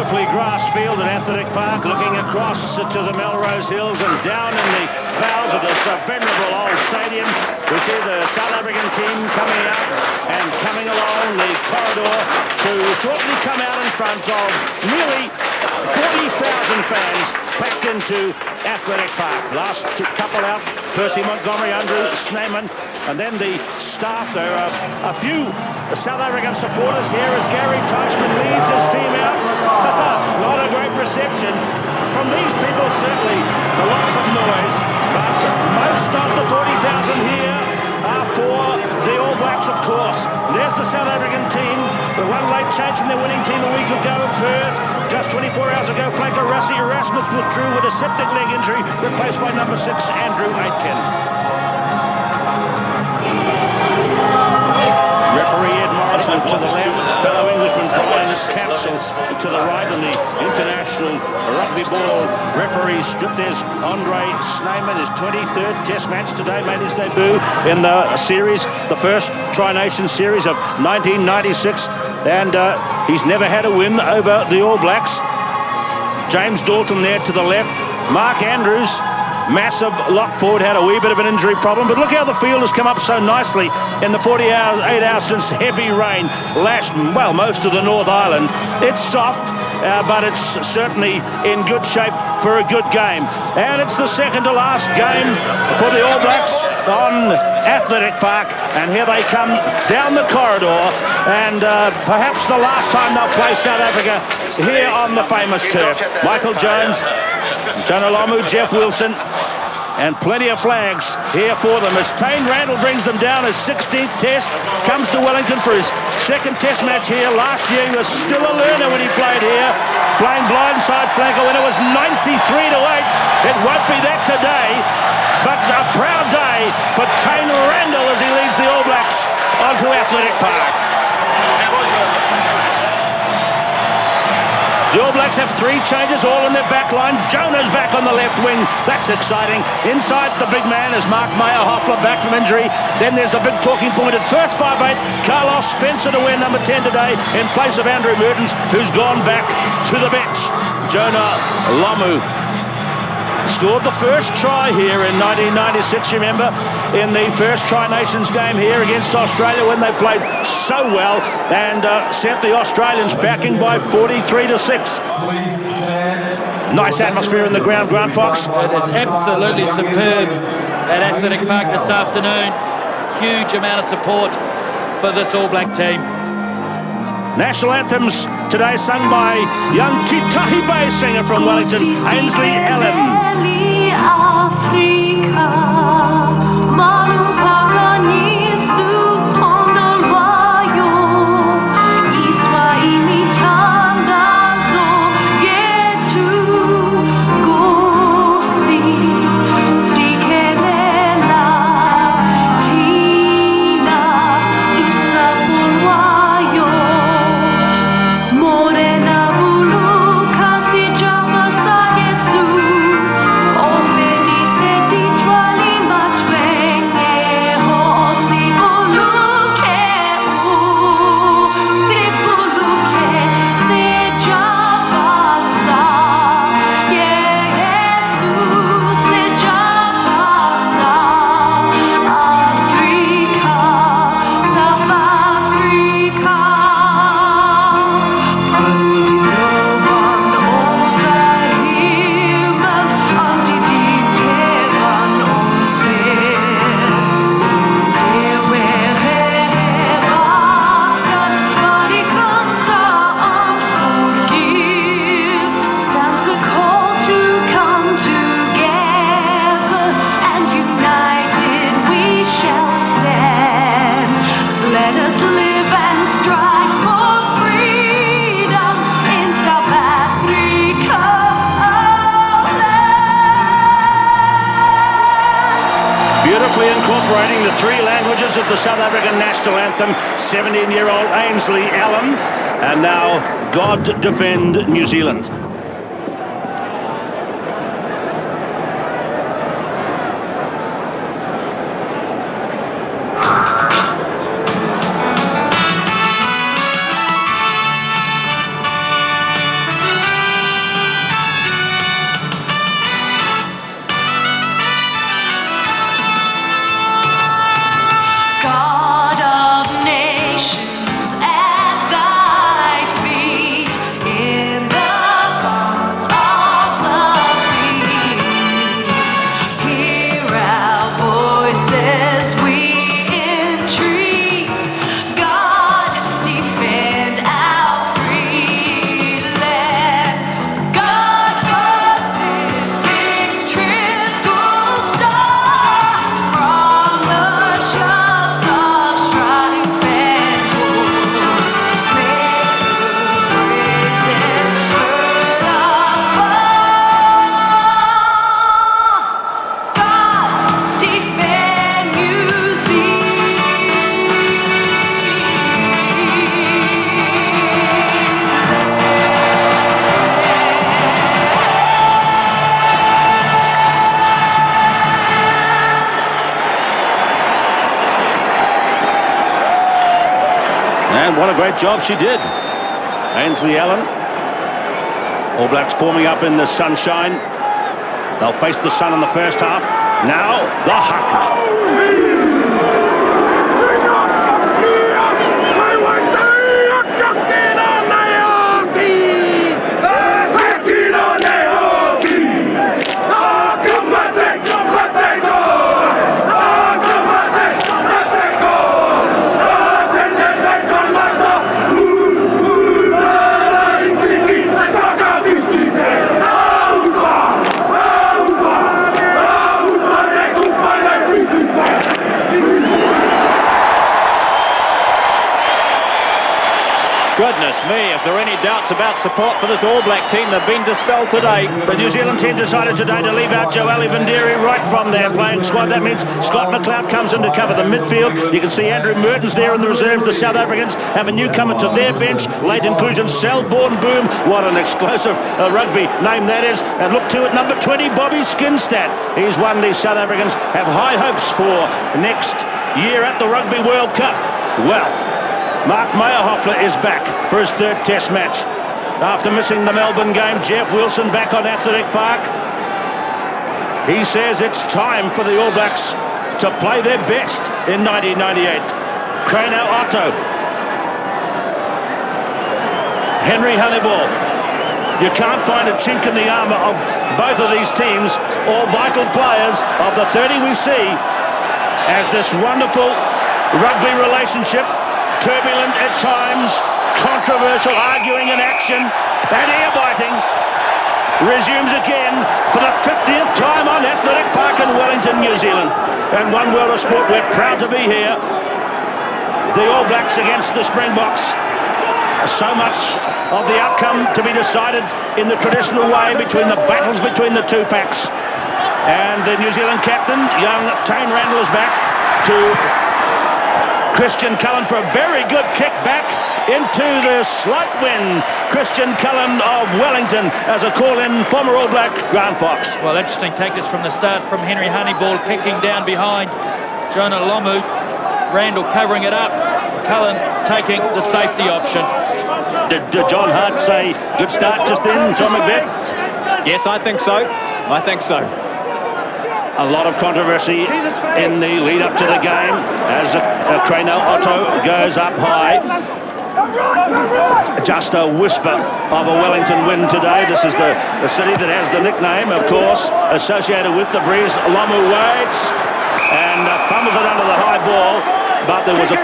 beautifully grassed field at Athletic Park, looking across to the Melrose Hills and down in the bowels of this venerable old stadium. We see the South African team coming out and coming along the corridor to shortly come out in front of nearly 40,000 fans packed into Athletic Park. Last couple out, Percy Montgomery, Andrew Snyman, and then the staff. There are a few South African supporters here as Gary Teichmann leads his team out. Not a great reception from these people, certainly lots of noise, but most of the 40,000 here are for the All Blacks, of course. There's the South African team, the one late change from their winning team a week ago in Perth. Just 24 hours ago, flanker Rassie Erasmus withdrew with a septic leg injury, replaced by number 6, Andrew Aitken. Referee Ed Morrison to the left, fellow Englishman Brian Capsule to the right, and the international rugby ball referee stripped. There's Andre Snyman, his 23rd Test match today, made his debut in the series, the first Tri-Nation series of 1996, and he's never had a win over the All Blacks. James Dalton there to the left, Mark Andrews, massive lock forward, had a wee bit of an injury problem, but look how the field has come up so nicely in the 8 hours since heavy rain lashed, well, most of the North Island. It's soft, but it's certainly in good shape for a good game. And it's the second to last game for the All Blacks on Athletic Park, and here they come down the corridor, and perhaps the last time they'll play South Africa here on the famous turf. Michael Jones, Jonah Lomu, Jeff Wilson, and plenty of flags here for them as Tane Randall brings them down. His 16th test, comes to Wellington for his second test match here. Last year he was still a learner when he played here, playing blindside flanker when it was 93-8. It won't be that today, but a proud day for Tane Randall as he leads the All Blacks onto Athletic Park. The All Blacks have 3 changes, all in their back line. Jonah's back on the left wing. That's exciting. Inside the big man is Mark Meyer-Hoffler, back from injury. Then there's the big talking point at first 5'8", Carlos Spencer to wear number 10 today in place of Andrew Mertens, who's gone back to the bench. Jonah Lomu scored the first try here in 1996, you remember, in the first Tri-Nations game here against Australia when they played so well and sent the Australians backing by 43-6. Nice atmosphere in the ground, Grant Fox. It is absolutely superb at Athletic Park this afternoon. Huge amount of support for this All Black team. National anthems today sung by young Titahi Bay singer from Wellington, Ainsley Allen. Beautifully incorporating the 3 languages of the South African national anthem, 17-year-old Ainsley Allen, and now God Defend New Zealand. great job she did. Ainsley Allen. All Blacks forming up in the sunshine. They'll face the sun in the first half. Now, the haka. Goodness me, if there are any doubts about support for this All Black team, they've been dispelled today. The New Zealand team decided today to leave out Joelle Vanderi right from their playing squad. That means Scott McLeod comes in to cover the midfield. You can see Andrew Mertens there in the reserves. The South Africans have a newcomer to their bench. Late inclusion, Selborne Boom. What an explosive rugby name that is. And look to it, number 20, Bobby Skinstad. He's one the South Africans have high hopes for next year at the Rugby World Cup. Well, Mark Meyerhoffler is back for his third test match. After missing the Melbourne game, Jeff Wilson back on Athletic Park. He says it's time for the All Blacks to play their best in 1998. Krano Otto. Henry Honeyball. You can't find a chink in the armour of both of these teams, all vital players of the 30 we see, as this wonderful rugby relationship, turbulent at times, controversial, arguing in action, and ear-biting, resumes again for the 50th time on Athletic Park in Wellington, New Zealand. And One World of Sport, we're proud to be here. The All Blacks against the Springboks. So much of the outcome to be decided in the traditional way between the battles between the two packs. And the New Zealand captain, young Tane Randall, is back to Christian Cullen for a very good kick back into the slight wind. Christian Cullen of Wellington as a call-in, former All Black Grant Fox. Well, interesting tactics from the start from Henry Honeyball, picking down behind Jonah Lomu. Randall covering it up. Cullen taking the safety option. Did John Hart say good start just then, John McBeth? Yes, I think so. I think so. A lot of controversy in the lead up to the game as Krano Otto goes up high. Just a whisper of a Wellington win today. This is the city that has the nickname, of course, associated with the breeze. Lomu waits and fumbles it under the high ball, but there was a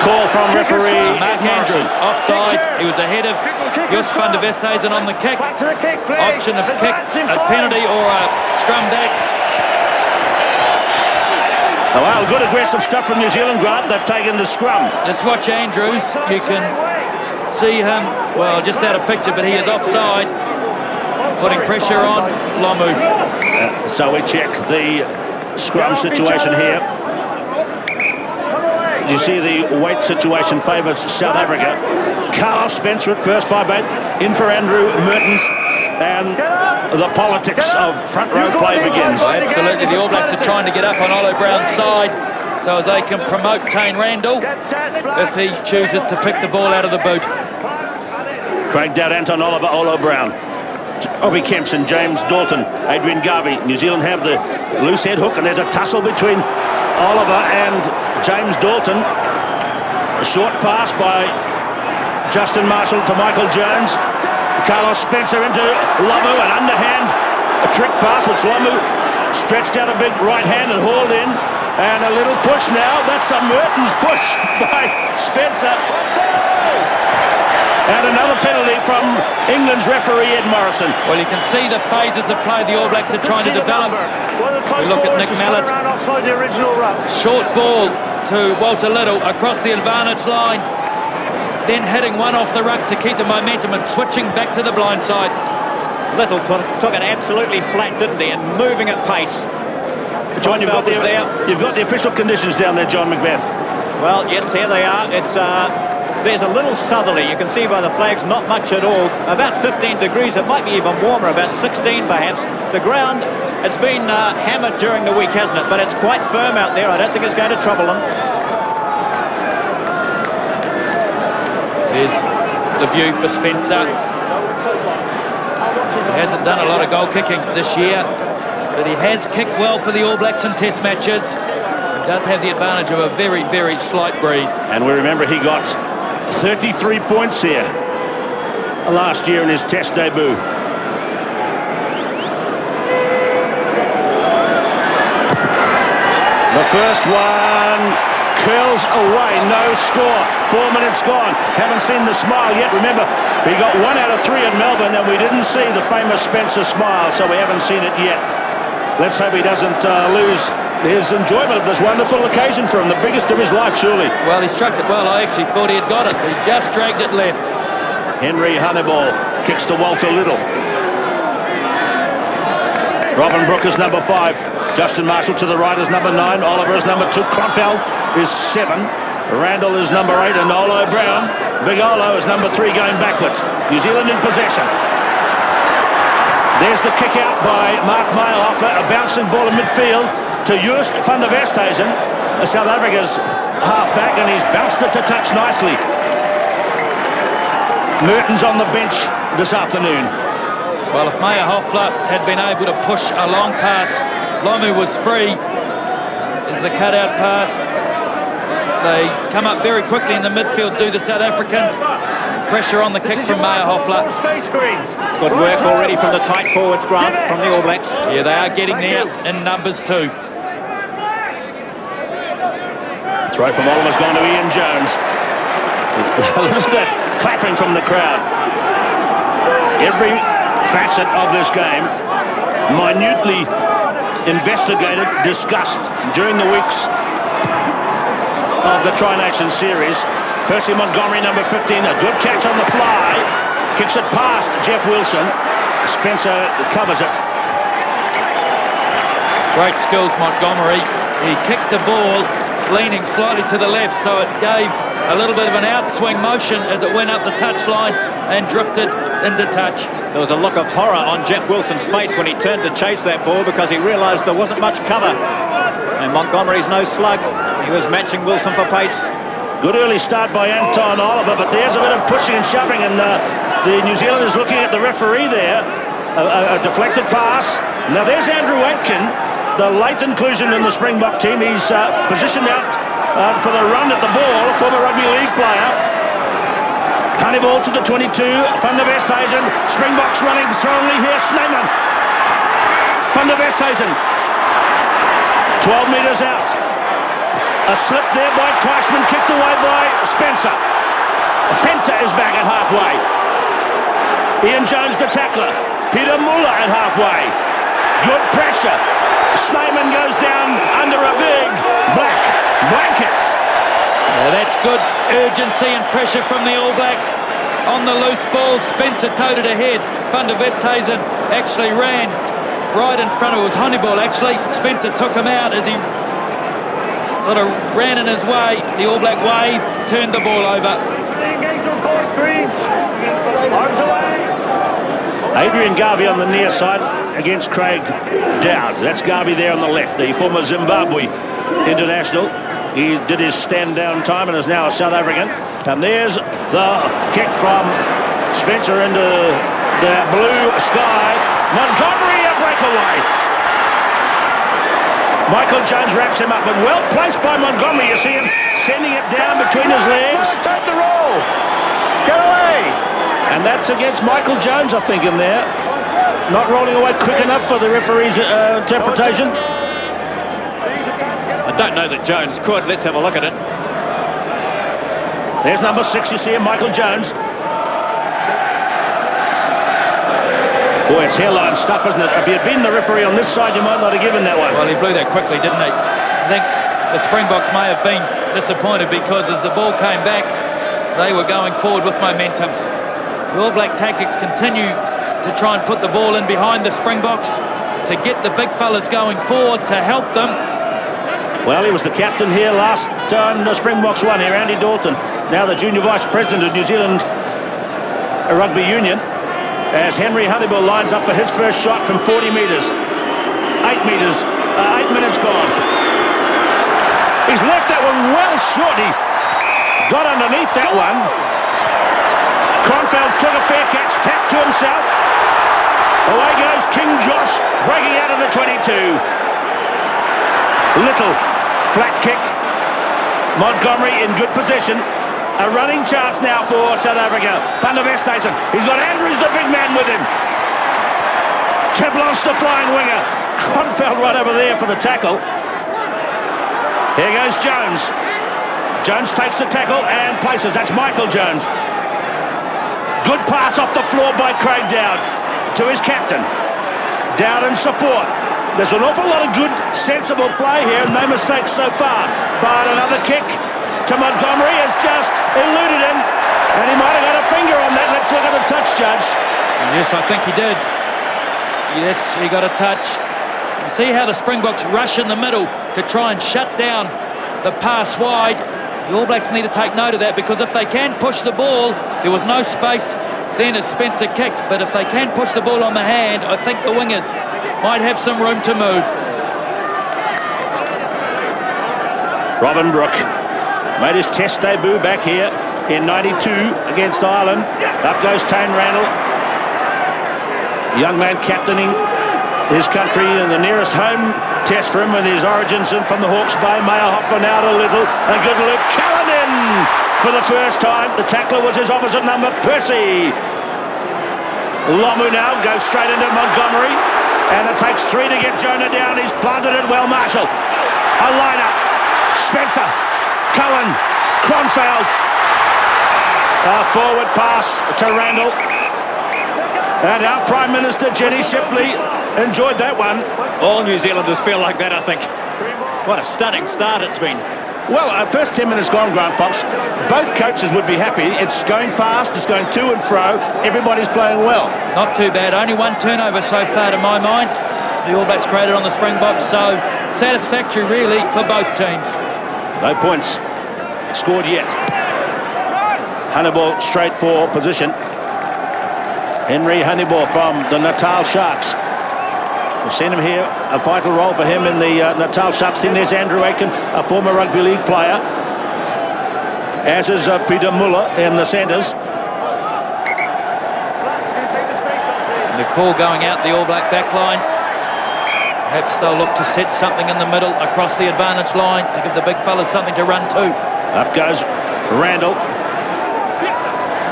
call from referee Mark Andrews offside. He was ahead of Jos van der Westhuizen on the kick. Option of kick, a penalty or a scrum back. Oh, well, good aggressive stuff from New Zealand, Grant. They've taken the scrum. Just watch Andrews. You can see him, well, just out of picture, but he is offside, putting pressure on Lomu. So we check the scrum situation here. You see the weight situation favours South Africa. Carlos Spencer at first by bait, in for Andrew Mertens, and the politics of front row play begins. Absolutely, the All Blacks are trying to get up on Olo Brown's side so as they can promote Tane Randall if he chooses to pick the ball out of the boot. Craig Dowd, Anton Oliver, Olo Brown, Obi Kempson, James Dalton, Adrian Garvey. New Zealand have the loose head hook, and there's a tussle between Oliver and James Dalton. A short pass by Justin Marshall to Michael Jones. Carlos Spencer into Lomu, an underhand, a trick pass which Lomu stretched out a big right hand and hauled in. And a little push now. That's a Mertens push by Spencer. And another penalty from England's referee, Ed Morrison. Well, you can see the phases of play the All Blacks are trying to develop. We look at Nick Mallett. Short ball to Walter Little across the advantage line. Then hitting one off the ruck to keep the momentum and switching back to the blind side. Little took it absolutely flat, didn't he? And moving at pace. John, you've got the official conditions down there, John McBeth. Well, yes, here they are. It's there's a little southerly. You can see by the flags, not much at all. About 15 degrees. It might be even warmer, about 16 perhaps. The ground, it's been hammered during the week, hasn't it? But it's quite firm out there. I don't think it's going to trouble them. There's the view for Spencer. He hasn't done a lot of goal kicking this year, but he has kicked well for the All Blacks in Test matches. He does have the advantage of a very, very slight breeze. And we remember he got 33 points here last year in his Test debut. The first one curls away, no score. 4 minutes gone. Haven't seen the smile yet. Remember, he got 1 out of 3 in Melbourne, and we didn't see the famous Spencer smile, so we haven't seen it yet. Let's hope he doesn't lose his enjoyment of this wonderful occasion for him, the biggest of his life, surely. Well, he struck it well. I actually thought he had got it. He just dragged it left. Henry Honeyball kicks to Walter Little. Robin Brooke is number 5. Justin Marshall to the right is number 9. Oliver is number 2. Kronfeld is 7. Randall is number 8. And Olo Brown, Big Olo, is number 3 going backwards. New Zealand in possession. There's the kick out by Mark Meyerhofer. A bouncing ball in midfield to Joost van der Westhuizen, South Africa's half-back, and he's bounced it to touch nicely. Merton's on the bench this afternoon. Well, if Meyerhofer had been able to push a long pass, Lomu was free. There's the cutout pass. They come up very quickly in the midfield, do the South Africans. Pressure on the kick from Meyerhofer. Good work already from the tight forwards, Grant, from the All Blacks. Yeah, they are getting there in numbers too. Throw from Oliver's gone to Ian Jones. Listen to that clapping from the crowd. Every facet of this game minutely investigated, discussed during the weeks of the Tri-Nation series. Percy Montgomery, number 15, a good catch on the fly. Kicks it past Jeff Wilson. Spencer covers it. Great skills, Montgomery. He kicked the ball leaning slightly to the left, so it gave a little bit of an outswing motion as it went up the touchline and drifted into touch. There was a look of horror on Jeff Wilson's face when he turned to chase that ball because he realised there wasn't much cover. And Montgomery's no slug. He was matching Wilson for pace. Good early start by Anton Oliver, but there's a bit of pushing and shoving, and the New Zealanders looking at the referee there. A deflected pass. Now there's Andrew Aitken, the late inclusion in the Springbok team. He's positioned out for the run at the ball, a former rugby league player. Honeyball to the 22, Van der Westhuizen. Springboks running strongly here, Snyman. Van der Westhuizen, 12 metres out. A slip there by Teichmann, kicked away by Spencer. Fenter is back at halfway. Ian Jones the tackler. Peter Muller at halfway. Good pressure. Snyman goes down under a big black blanket. That's good urgency and pressure from the All Blacks. On the loose ball, Spencer towed it ahead. Van der Westhuizen actually ran right in front of it. Was Honeyball actually. Spencer took him out as he sort of ran in his way. The All Black wave, turned the ball over. Arms away. Adrian Garvey on the near side against Craig Dowd. That's Garvey there on the left, the former Zimbabwe international. He did his stand-down time and is now a South African. And there's the kick from Spencer into the blue sky. Montgomery, a breakaway. Michael Jones wraps him up, but well placed by Montgomery. You see him sending it down between his legs. Take the roll. Get away. And that's against Michael Jones, I think, in there. Not rolling away quick enough for the referee's interpretation. I don't know that Jones could. Let's have a look at it. There's number 6, you see him, Michael Jones. Boy, it's hairline stuff, isn't it? If you'd been the referee on this side, you might not have given that one. Well, he blew that quickly, didn't he? I think the Springboks may have been disappointed because as the ball came back, they were going forward with momentum. The All Black tactics continue to try and put the ball in behind the Springboks to get the big fellas going forward to help them. Well, he was the captain here last time the Springboks won here, Andy Dalton. Now the junior vice president of New Zealand Rugby Union, as Henry Honeyball lines up for his first shot from 40 metres. 8 metres, 8 minutes gone. He's left that one well short. He got underneath that one. Kronfeld took a fair catch, tapped to himself. Away goes King Josh, breaking out of the 22. Little flat kick. Montgomery in good position. A running chance now for South Africa. Van der Westhuizen. He's got Andrews, the big man, with him. Teblance, the flying winger. Kronfeld right over there for the tackle. Here goes Jones. Jones takes the tackle and places. That's Michael Jones. Good pass off the floor by Craig Dowd to his captain. Dowd in support. There's an awful lot of good, sensible play here, no mistakes so far. But another kick to Montgomery has just eluded him, and he might have got a finger on that. Let's look at the touch, Judge. Yes, I think he did. Yes, he got a touch. You see how the Springboks rush in the middle to try and shut down the pass wide. The All Blacks need to take note of that, because if they can push the ball, there was no space then as Spencer kicked. But if they can push the ball on the hand, I think the wingers might have some room to move. Robin Brooke made his test debut back here in '92 against Ireland. Up goes Tane Randall. Young man captaining his country in the nearest home test for him with his origins from the Hawke's Bay. Meyerhofer out a little. A good look. Callan in for the first time. The tackler was his opposite number, Percy. Lomu now goes straight into Montgomery. And it takes 3 to get Jonah down. He's planted it well. Marshall. A line-up. Spencer. Cullen. Kronfeld. A forward pass to Randall. And our Prime Minister, Jenny Shipley, enjoyed that one. All New Zealanders feel like that, I think. What a stunning start it's been. Well, first 10 minutes gone, Grant Fox. Both coaches would be happy. It's going fast, it's going to and fro. Everybody's playing well. Not too bad. Only one turnover so far to my mind. The All Blacks created on the Springboks, so satisfactory really for both teams. No points scored yet. Honeyball straight for position. Henry Honeyball from the Natal Sharks. We've seen him here, a vital role for him in the Natal Sharks team. There's Andrew Aiken, a former rugby league player, as is Peter Muller in the centres. The call going out the All Black back line. Perhaps they'll look to set something in the middle across the advantage line to give the big fellas something to run to. Up goes Randall.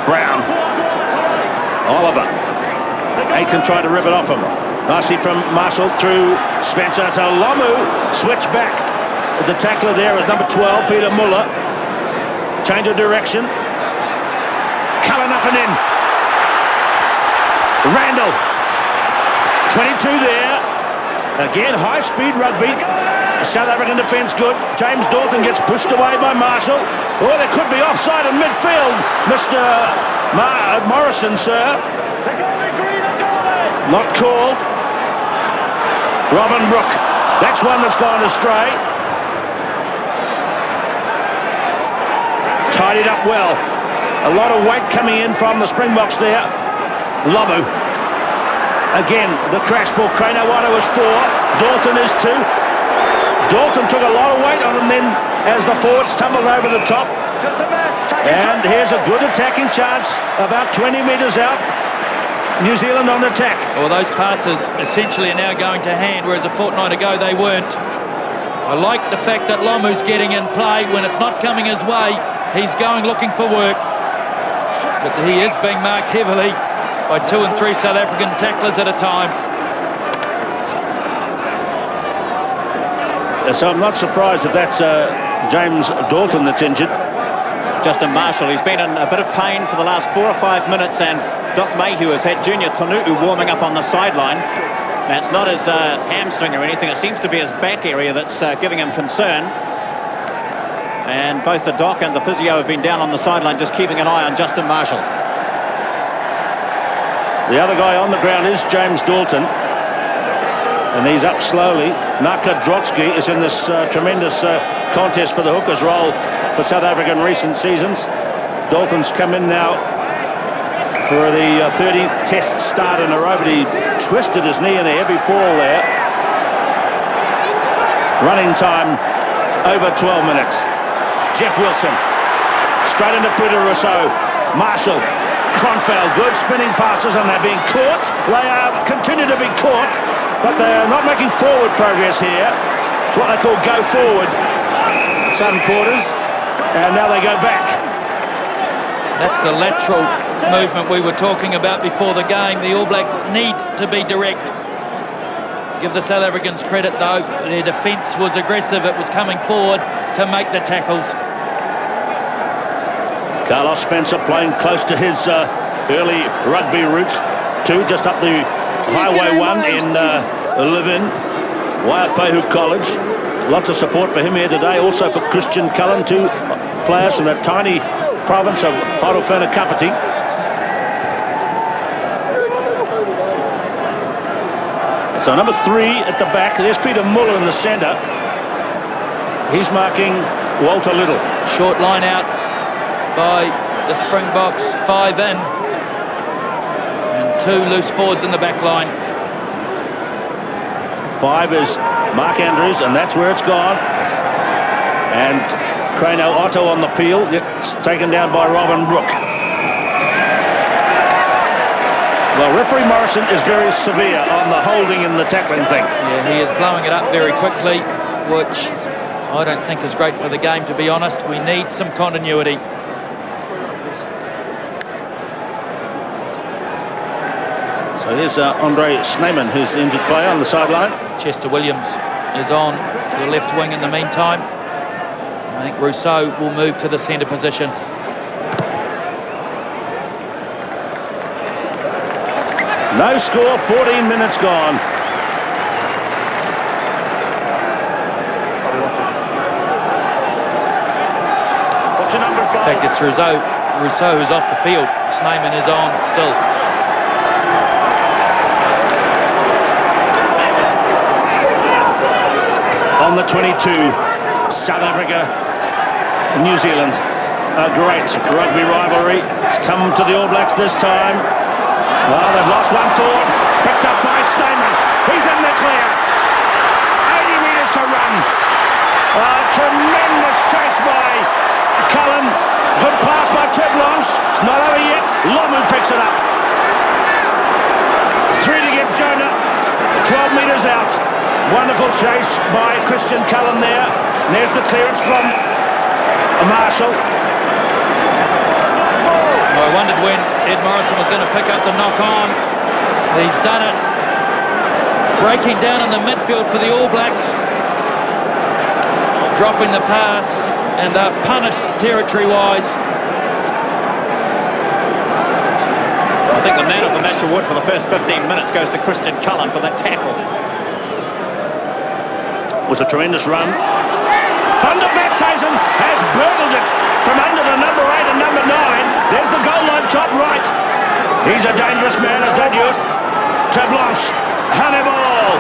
Brown. Oliver. Aiken tried to rip it off him. Nicely from Marshall through Spencer to Lomu. Switch back. The tackler there is number 12, Peter Muller. Change of direction. Cullen up and in. Randall. 22 there. Again, high-speed rugby. South African defence good. James Dalton gets pushed away by Marshall. Oh, there could be offside in midfield. Mr. Morrison, sir. Not called. Robin Brooke. That's one that's gone astray. Tidied up well. A lot of weight coming in from the Springboks there. Lomu. Again, the crash ball. Cranawata was 4. Dalton is 2. Dalton took a lot of weight on him then as the forwards tumbled over the top. And here's a good attacking chance about 20 metres out. New Zealand on attack. Well, those passes essentially are now going to hand, whereas a fortnight ago they weren't. I like the fact that Lomu's getting in play. When it's not coming his way, he's going looking for work. But he is being marked heavily by 2 and 3 South African tacklers at a time. So I'm not surprised if that's James Dalton that's injured. Justin Marshall, he's been in a bit of pain for the last 4 or 5 minutes, and Doc Mayhew has had Junior Tonu'u warming up on the sideline. Now, it's not his hamstring or anything. It seems to be his back area that's giving him concern. And both the doc and the physio have been down on the sideline just keeping an eye on Justin Marshall. The other guy on the ground is James Dalton. And he's up slowly. Naka Drotsky is in this tremendous contest for the hooker's role for South Africa in recent seasons. Dalton's come in now for the 30th test start in a row, but he twisted his knee in a heavy fall there. Running time over 12 minutes. Jeff Wilson straight into Peter Rousseau. Marshall Kronfeld, good spinning passes, and they're being caught. They continue to be caught, but they're not making forward progress here. It's what they call go forward in some quarters, and now they go back. That's the lateral movement we were talking about before the game. The All Blacks need to be direct. Give the South Africans credit, though. Their defence was aggressive. It was coming forward to make the tackles. Carlos Spencer playing close to his early rugby roots, too, just up the Highway 1 in Levin, Waiapehu College. Lots of support for him here today, also for Christian Cullen, two players from that tiny province of Horowhenua-Kapiti. So number 3 at the back, there's Peter Muller in the centre. He's marking Walter Little. Short line out by the Springboks, 5 in, and 2 loose forwards in the back line. 5 is Mark Andrews, and that's where it's gone. And Crano Otto on the peel. It's taken down by Robin Brook. Well, referee Morrison is very severe on the holding and the tackling thing. Yeah, he is blowing it up very quickly, which I don't think is great for the game, to be honest. We need some continuity. So here's Andre Snyman, who's the injured player on the sideline. Chester Williams is on to the left wing in the meantime. I think Rousseau will move to the centre position. No score, 14 minutes gone. What's your numbers, guys? In fact, it's Rousseau who's off the field. Snyman is on still. On the 22, South Africa, New Zealand. A great rugby rivalry. It's come to the All Blacks this time. Well, they've lost one forward. Picked up by Snyman. He's in the clear. 80 metres to run. Tremendous chase by Cullen. Good pass by Treblanche. It's not over yet. Lomu picks it up. 3 to get Jonah. 12 metres out. Wonderful chase by Christian Cullen there. And there's the clearance from Marshall. I wondered when Ed Morrison was going to pick up the knock-on. He's done it. Breaking down in the midfield for the All Blacks. Dropping the pass and punished territory-wise. I think the man of the match award for the first 15 minutes goes to Christian Cullen for that tackle. Was a tremendous run. Van der Westhuizen has burgled it from under the number 8 and number 9. There's the goal line top right. He's a dangerous man, as that used. Treblanche, Hannibal.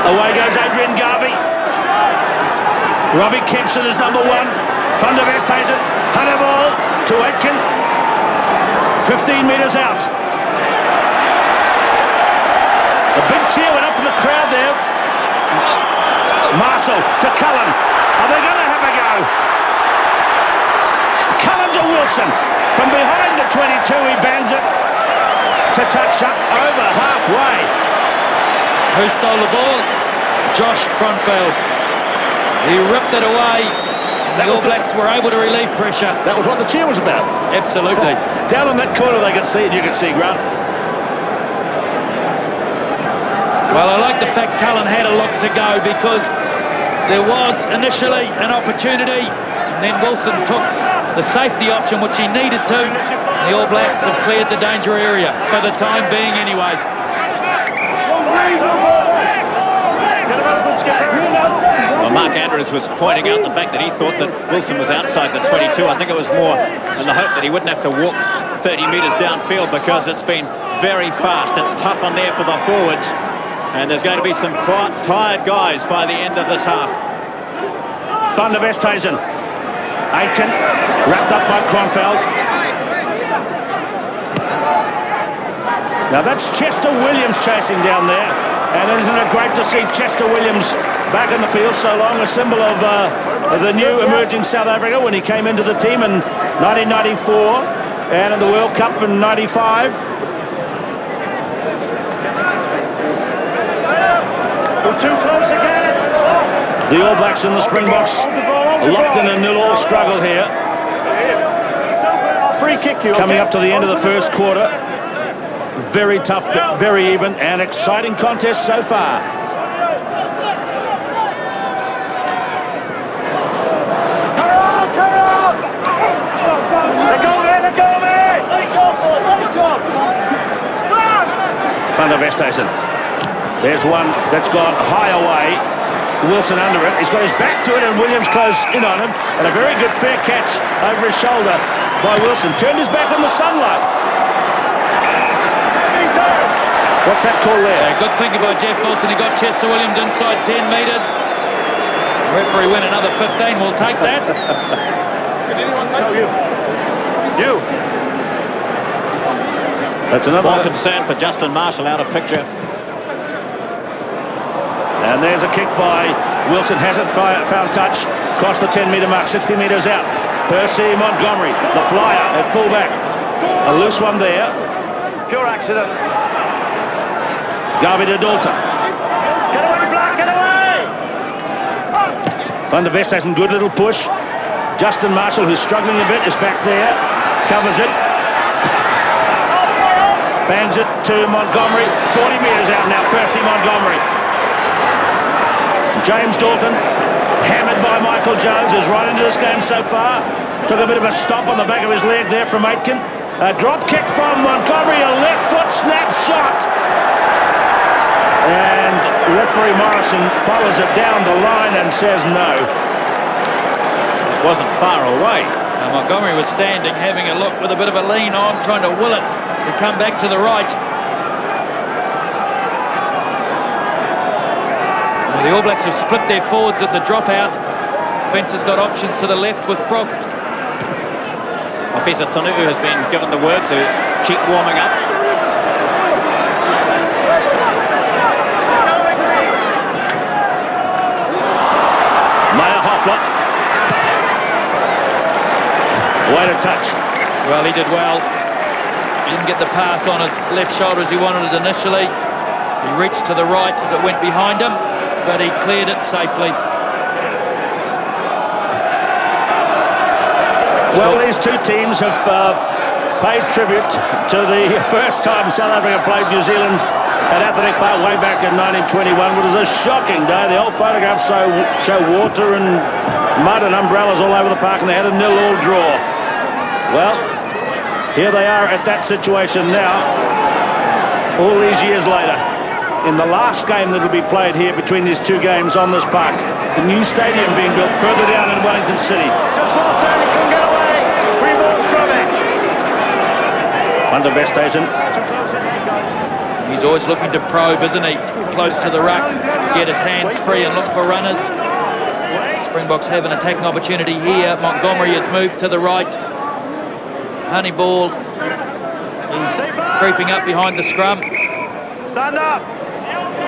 Away goes Adrian Garvey. Robbie Kempson is number 1. Van der Westhuizen, Hannibal to Atkin. 15 metres out. A big cheer went up to the crowd there. Marshall to Cullen. Are they going to have a go? Cullen to Wilson. From behind the 22, he bans it to touch up over halfway. Who stole the ball? Josh Kronfeld. He ripped it away. The All Blacks were able to relieve pressure. That was what the cheer was about. Absolutely. Down on that corner they could see it. You could see Grant. Well, I like the fact Cullen had a look to go, because there was initially an opportunity, and then Wilson took the safety option, which he needed to. The All Blacks have cleared the danger area, for the time being anyway. Well, Mark Andrews was pointing out the fact that he thought that Wilson was outside the 22. I think it was more in the hope that he wouldn't have to walk 30 metres downfield, because it's been very fast. It's tough on there for the forwards. And there's going to be some tired guys by the end of this half. Van der Westhuizen. Aitken, wrapped up by Kronfeld. Now that's Chester Williams chasing down there. And isn't it great to see Chester Williams back in the field so long, a symbol of the new emerging South Africa when he came into the team in 1994 and in the World Cup in 95. Too close again. The All Blacks and the Springboks locked in a 0-0 struggle here. Free kick you. Coming up to the end of the first quarter. Very tough, very even, and exciting contest so far. Van der Westhuizen. There's one that's gone high away. Wilson under it. He's got his back to it, and Williams close in on him. And a very good fair catch over his shoulder by Wilson. Turned his back in the sunlight. What's that call there? Good thinking by Jeff Wilson. He got Chester Williams inside 10 metres. Referee win another 15. We'll take that. No, you. So it's another More concern for Justin Marshall out of picture. And there's a kick by Wilson. Hasn't found touch. Across the 10-metre mark, 60 metres out. Percy Montgomery, the flyer at fullback. A loose one there. Pure accident. Garvey de Dalton. Get away, Black, get away! Van der Westhuizen, good little push. Justin Marshall, who's struggling a bit, is back there. Covers it. Bangs it to Montgomery. 40 metres out now, Percy Montgomery. James Dalton, hammered by Michael Jones, is right into this game so far. Took a bit of a stomp on the back of his leg there from Aitken. A drop kick from Montgomery, a left foot snap shot. And referee Morrison follows it down the line and says no. It wasn't far away. Now Montgomery was standing, having a look with a bit of a lean on, trying to will it to come back to the right. Well, the All Blacks have split their forwards at the dropout. Spencer's got options to the left with Brook. Officer Tanuku has been given the word to keep warming up. Meyer Hoffler. Way to touch. Well, he did well. He didn't get the pass on his left shoulder as he wanted it initially. He reached to the right as it went behind him, but he cleared it safely. Well, these two teams have paid tribute to the first time South Africa played New Zealand at Athletic Park way back in 1921. It was a shocking day. The old photographs show water and mud and umbrellas all over the park, and they had a 0-0 draw. Well, here they are at that situation now, all these years later, in the last game that will be played here between these two games on this park. The new stadium being built further down in Wellington City. Just well said, he couldn't get away. Free ball scrummage. Van der Westhuizen. He's always looking to probe, isn't he? Close to the ruck, get his hands free and look for runners. Springboks have an attacking opportunity here. Montgomery has moved to the right. Honeyball is creeping up behind the scrum. Stand up.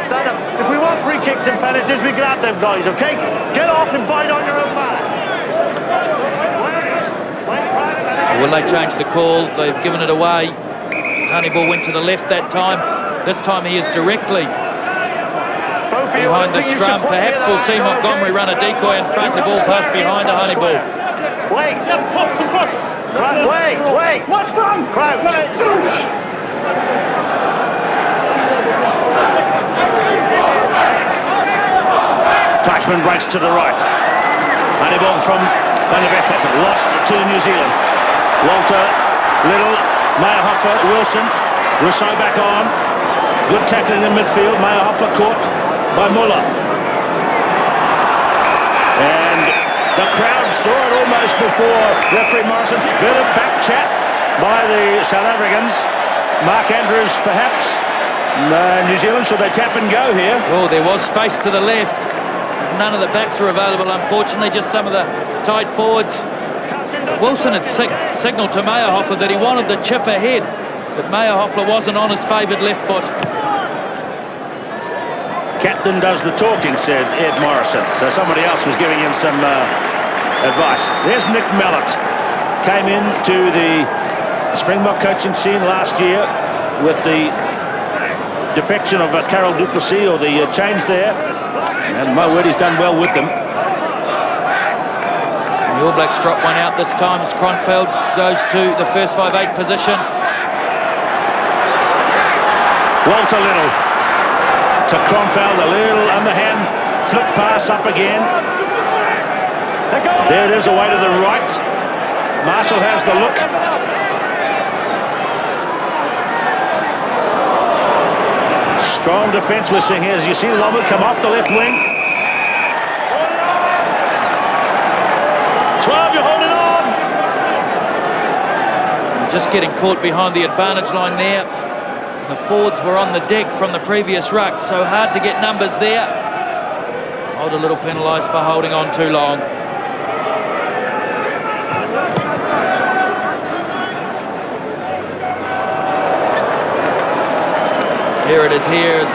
Stand up. If we want free kicks and penalties, we can have them, guys, okay? Get off and bite on your own back. Will they change the call? They've given it away. Honeyball went to the left that time. This time he is directly behind the scrum. Perhaps we'll see Montgomery run a decoy in front. The ball passed behind a Honeyball. Wait. Wait. What's wrong? Crouch. Teichmann breaks to the right. Honeyball from Van der Westhuizen, lost to New Zealand. Walter, Little, Meyerhofer, Wilson, Rousseau back on. Good tackling in midfield. Meyerhofer caught by Muller. And the crowd saw it almost before referee Morrison. Bit of back chat by the South Africans. Mark Andrews, perhaps. New Zealand, should they tap and go here? Oh, there was space to the left. None of the backs were available, unfortunately, just some of the tight forwards. Wilson had signalled to Meyerhofer that he wanted the chip ahead, but Meyerhofer wasn't on his favoured left foot. Captain does the talking, said Ed Morrison. So somebody else was giving him some advice. There's Nick Mallett. Came in to the Springbok coaching scene last year with the defection of Carol Duplessis, or the change there. And my word, he's done well with them. The All Blacks drop one out this time as Kronfeld goes to the first 5/8 position. Walter Little to Kronfeld, a little underhand flip pass up again. There it is, away to the right. Marshall has the look. Strong defence we're seeing here as you see Lomu come off the left wing. 12, you're holding on. Just getting caught behind the advantage line there. The forwards were on the deck from the previous ruck, so hard to get numbers there. Old a little penalised for holding on too long. Here it is here as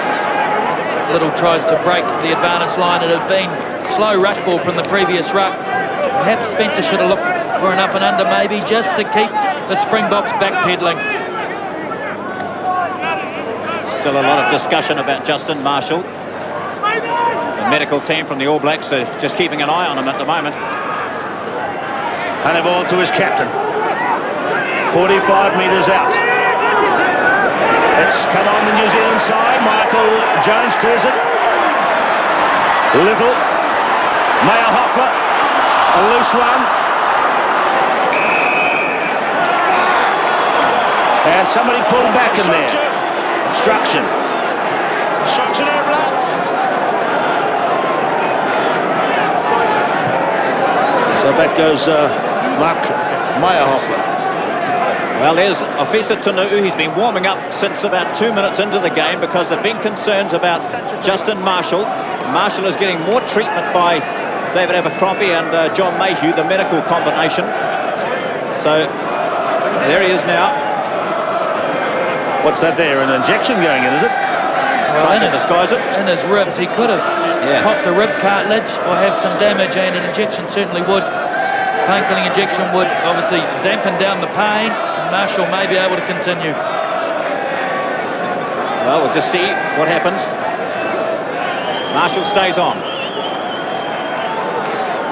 Little tries to break the advantage line. It had been slow ruck ball from the previous ruck. Perhaps Spencer should have looked for an up and under maybe, just to keep the Springboks backpedaling. Still a lot of discussion about Justin Marshall. The medical team from the All Blacks are just keeping an eye on him at the moment. And a ball to his captain. 45 metres out. It's come on the New Zealand side. Michael Jones clears it. Little. Meyerhofer. A loose one. And somebody pulled back in there. Obstruction. Obstruction Air Blacks. So back goes Mark Meyerhofer. Well, there's Officer Tunu. He's been warming up since about 2 minutes into the game because there have been concerns about Justin Marshall. Marshall is getting more treatment by David Abercrombie and John Mayhew, the medical combination. So there he is now. What's that there? An injection going in, is it? Well, Trying to disguise it. In his ribs, he could have popped the rib cartilage or have some damage, and an injection certainly would. Painkilling injection would obviously dampen down the pain. Marshall may be able to continue. Well, we'll just see what happens. Marshall stays on.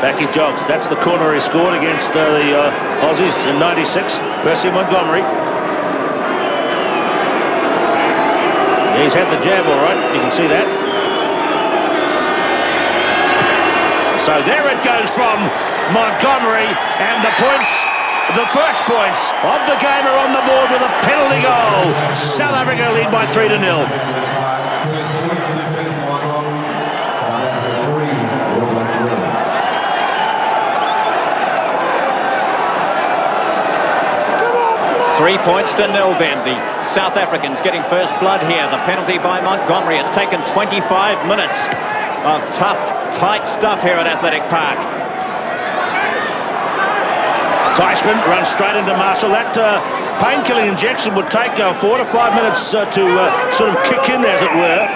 Back he jogs. That's the corner he scored against the Aussies in '96. Percy Montgomery. He's had the jab all right. You can see that. So there it goes from Montgomery, and the points, the first points of the game are on the board with a penalty goal. South Africa lead by 3-0. Three points to nil then. The South Africans getting first blood here. The penalty by Montgomery. It's taken 25 minutes of tough, tight stuff here at Athletic Park. Teichmann runs straight into Marshall. That painkilling injection would take 4 to 5 minutes to sort of kick in, as it were.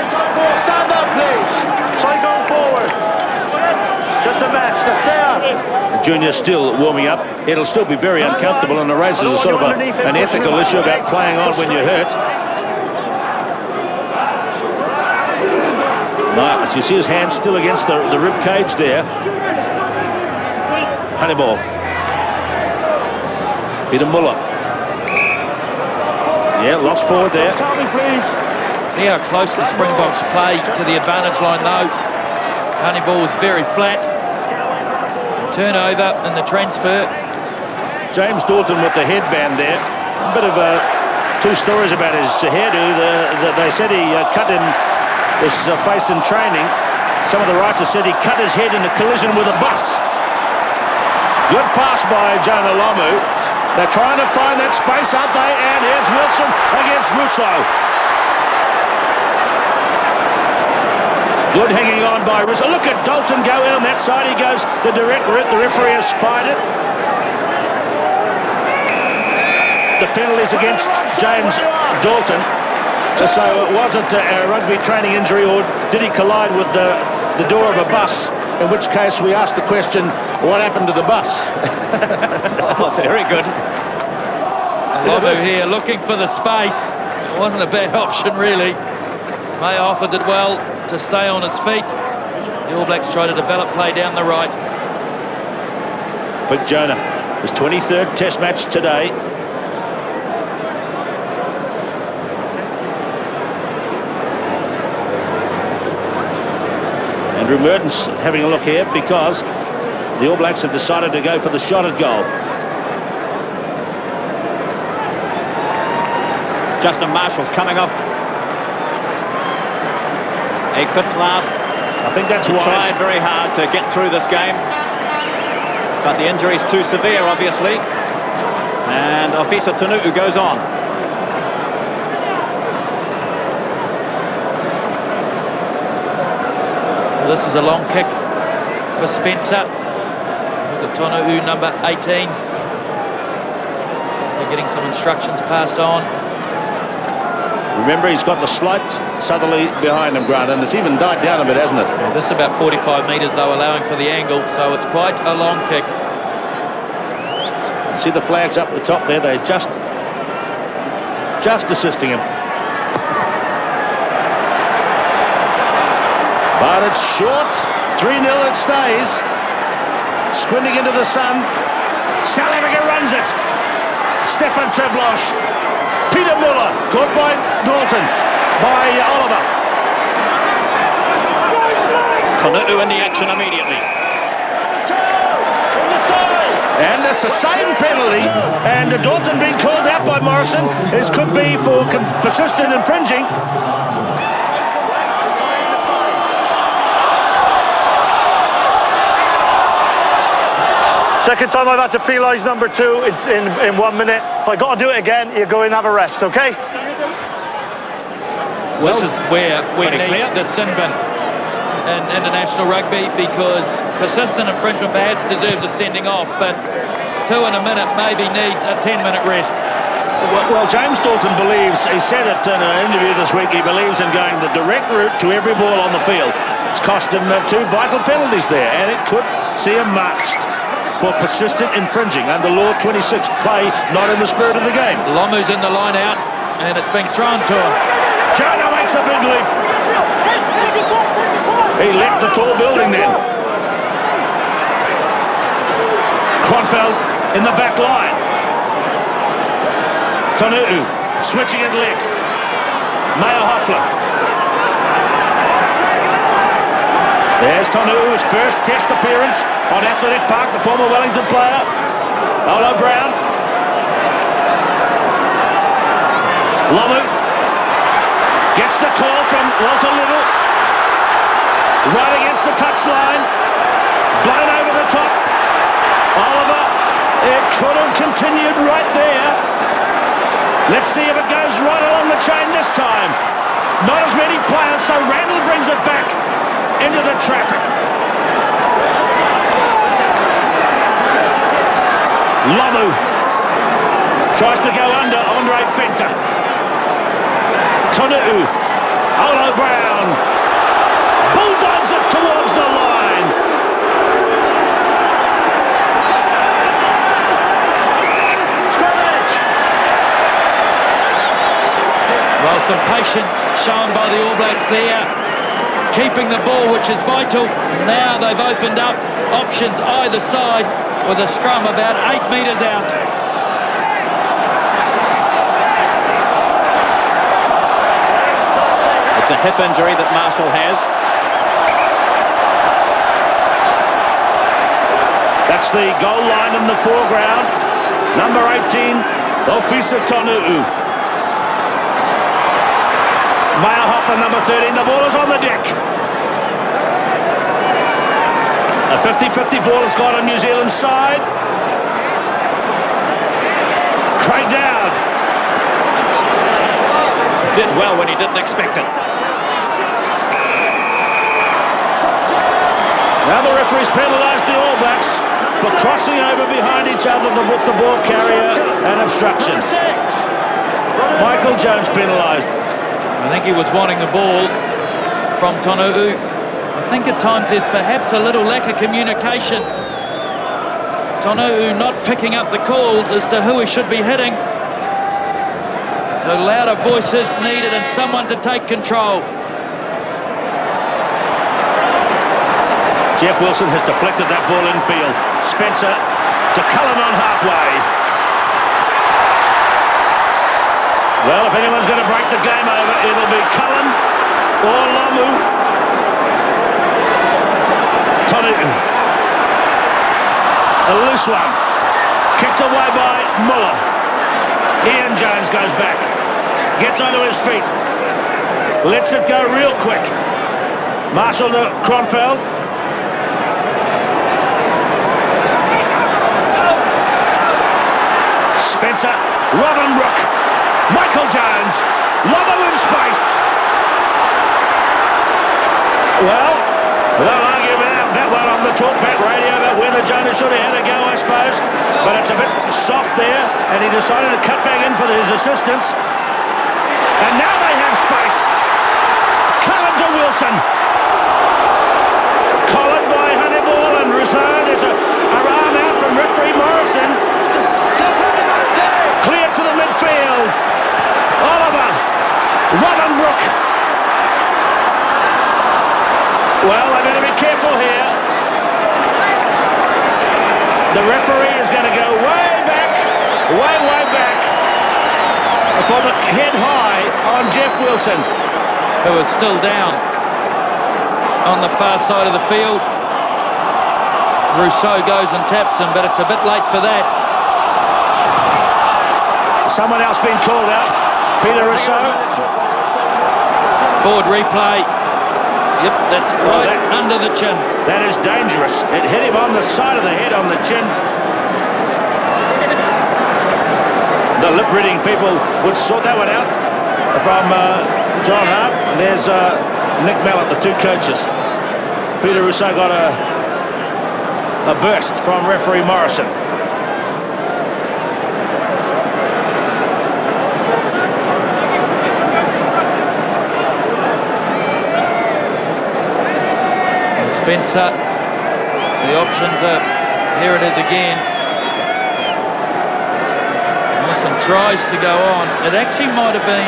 Stand up, please. Try going forward. Just a mess. Just stay up. Junior still warming up. It'll still be very uncomfortable, and it raises a sort of an ethical issue about playing on when you're hurt. Now, as you see his hand still against the rib cage there. Honeyball. Peter Muller. Yeah, lost forward there. Tell me, please. See how close the Springboks play to the advantage line, though. Honeyball was very flat. Turnover and the transfer. James Dalton with the headband there. A bit of two stories about his hairdo. They said he cut in his face in training. Some of the writers said he cut his head in a collision with a bus. Good pass by Jonah Lomu. They're trying to find that space, aren't they? And here's Wilson against Russo. Good hanging on by Russo. Look at Dalton go in on that side. He goes the direct route. The referee has spied it. The penalties against James Dalton. So was it a rugby training injury, or did he collide with the door of a bus? In which case we asked the question, what happened to the bus? Oh, very good. Lomu here looking for the space. It wasn't a bad option, really. May offered it well to stay on his feet. The All Blacks try to develop play down the right. Big Jonah, his 23rd Test match today. Andrew Merton's having a look here because the All Blacks have decided to go for the shot at goal. Justin Marshall's coming off. He couldn't last. I think that's He wise. tried very hard to get through this game, but the injury's too severe, obviously. And Ofisa Tanu'u goes on. This is a long kick for Spencer. Look at Tonu'u, number 18. They're getting some instructions passed on. Remember, he's got the slight southerly behind him, Grant, and it's even died down a bit, hasn't it? Yeah, this is about 45 metres, though, allowing for the angle, so it's quite a long kick. See the flags up the top there, they're just assisting him. But it's short. 3-0 it stays. Squinting into the sun. South Africa runs it. Stefan Trebloch. Peter Muller. Caught by Dalton. By Oliver. Tanu'u in the action immediately. And it's the same penalty. And Dalton being called out by Morrison. This could be for persistent infringing. Second time I've had to penalise number 2 in 1 minute. If I got to do it again, you go in and have a rest, okay? This is where we pretty need clear. the sin bin in international rugby, because persistent infringement perhaps deserves a sending off, but 2 in a minute maybe needs a 10-minute rest. Well, James Dalton believes, he said it in an interview this week, he believes in going the direct route to every ball on the field. It's cost him 2 vital penalties there, and it could see him marched for persistent infringing under Law 26, play not in the spirit of the game. Lomu's in the line out, and it's being thrown to him. Jonah makes a big leap. He leapt the tall building then. Kronfeld in the back line. Tanu'u switching it left. Mayo Hoffler. There's Tanu'u's first Test appearance on Athletic Park, the former Wellington player. Olo Brown. Lomu gets the call from Walter Little. Right against the touchline. Blown over the top. Oliver. It could have continued right there. Let's see if it goes right along the chain this time. Not as many players, so Randall brings it back into the traffic. Lomu tries to go under Andre Fenter. Tanu'u. Olo Brown. Bulldogs it towards the line. Well, some patience shown by the All Blacks there, keeping the ball, which is vital. Now they've opened up options either side with a scrum about 8 metres out. It's a hip injury that Marshall has. That's the goal line in the foreground. Number 18, Ofisa Tanu'u. Meyerhofer, number 13. The ball is on the deck. A 50-50 ball has got on New Zealand's side. Craig Dowd. Did well when he didn't expect it. Now the referee's penalised the All Blacks for crossing over behind each other with the ball carrier and obstruction. Michael Jones penalised. I think he was wanting the ball from Tonu'u. I think at times there's perhaps a little lack of communication. Tonu'u not picking up the calls as to who he should be hitting. So louder voices needed and someone to take control. Jeff Wilson has deflected that ball infield. Spencer to Cullen on halfway. Well, if anyone's going to break the game over, it'll be Cullen or Lamu. Tonu'u. A loose one. Kicked away by Muller. Ian Jones goes back. Gets onto his feet. Lets it go real quick. Marshall to Kronfeld. Spencer, Robin Brook, Michael Jones, Lobo in space. Well, they'll argue about that one on the talkback radio about whether Jonas should have had a go, I suppose. But it's a bit soft there, and he decided to cut back in for his assistance. And now they have space. Cullen to Wilson. Collared by Honeyball and Rousseau. There's a arm out from referee Morrison. Clear to the midfield. Oliver. Robin Brook. Well, they better be careful here. The referee is going to go way back, way back for the head high on Jeff Wilson. Who is still down on the far side of the field. Rousseau goes and taps him, but it's a bit late for that. Someone else being called out. Peter Rousseau. Forward replay. Yep, that's right under the chin. That is dangerous. It hit him on the side of the head, on the chin. The lip-reading people would sort that one out from John Hart. There's Nick Mallett, the two coaches. Peter Rousseau got a burst from referee Morrison. Spencer, the option to, here it is again. Wilson tries to go on. It actually might have been...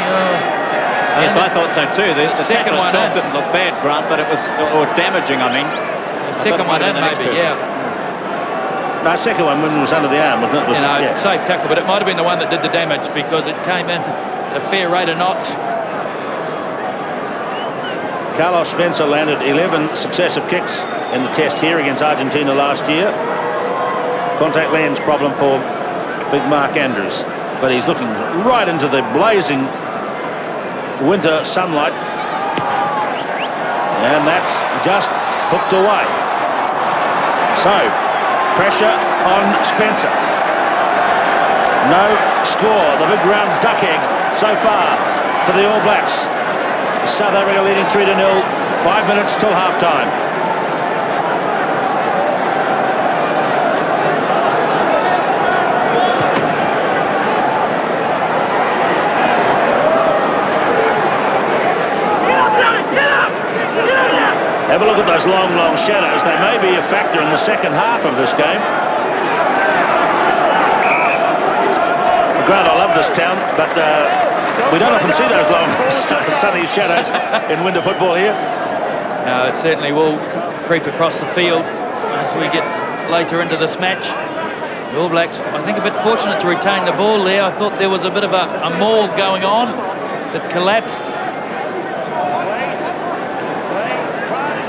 yes, I thought so too. The second tackle one itself didn't look bad, Grant, but it was, or damaging, I mean. The second one in, maybe, yeah. No, second one was under the arm, wasn't it? Safe tackle, but it might have been the one that did the damage because it came in at a fair rate of knots. Carlos Spencer landed 11 successive kicks in the test here against Argentina last year. Contact lens problem for big Mark Andrews, but he's looking right into the blazing winter sunlight, and that's just hooked away. So pressure on Spencer. No score. The big round duck egg so far for the All Blacks. South Africa leading 3-0, 5 minutes till half-time. Have a look at those long shadows. They may be a factor in the second half of this game. Grant, I love this town, but we don't often see those long sunny shadows in winter football here. No, it certainly will creep across the field as we get later into this match. The All Blacks, I think, a bit fortunate to retain the ball there. I thought there was a bit of a maul going on that collapsed.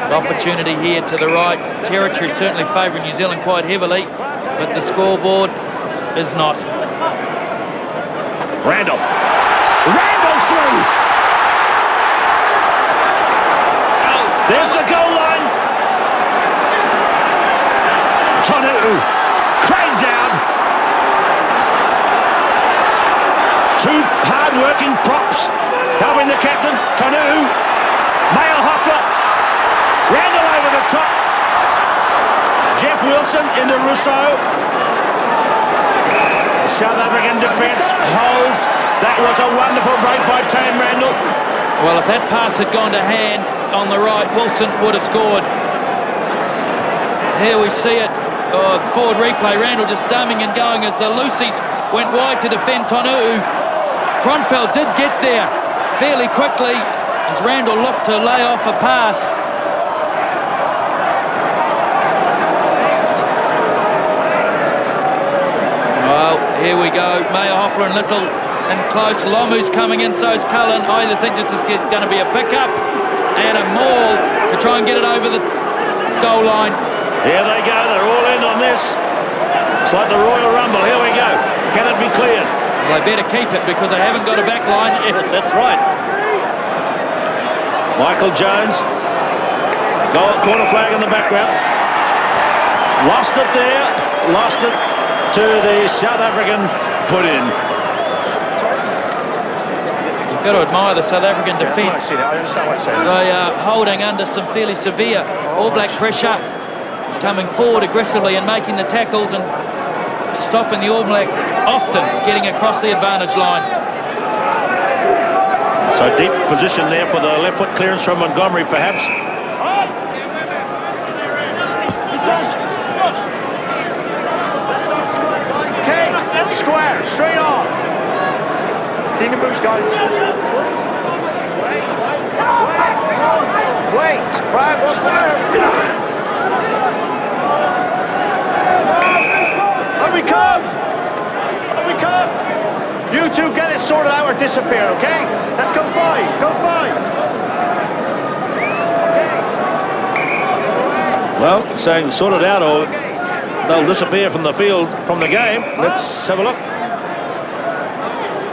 The opportunity here to the right. Territory certainly favouring New Zealand quite heavily, but the scoreboard is not. Randall through. Oh, there's the goal line. Tonu'u, crane down. Two hard-working props helping the captain. Tonu'u, Mail Hoppler, Randall over the top. Jeff Wilson into Rousseau. South African defence holds. That was a wonderful break by Tane Randall. Well, if that pass had gone to hand on the right, Wilson would have scored. Here we see it. Forward replay. Randall just dumbing and going as the Lucy's went wide to defend Tonu'u. Kronfeld did get there fairly quickly as Randall looked to lay off a pass. Well, here we go. Mayer, Hoffler and Little and close. Lomu's coming in, so's Cullen. I either think this is going to be a pickup and a maul to try and get it over the goal line. Here they go, they're all in on this. It's like the Royal Rumble, here we go. Can it be cleared? Well, they better keep it because they haven't got a back line. Yes, that's right. Michael Jones, goal, corner flag in the background. Lost it there, lost it to the South African put in. You've got to admire the South African defence. They are holding under some fairly severe All Black pressure, coming forward aggressively and making the tackles and stopping the All Blacks often getting across the advantage line. So deep position there for the left foot clearance from Montgomery, perhaps. Okay, square, straight on. Senior boots, guys. Wait, crouch. Here we come. Here we come. You two get it sorted out or disappear, okay? Let's go 5. Go 5. Okay. Well, saying sort it out or they'll disappear from the field, from the game. Let's have a look.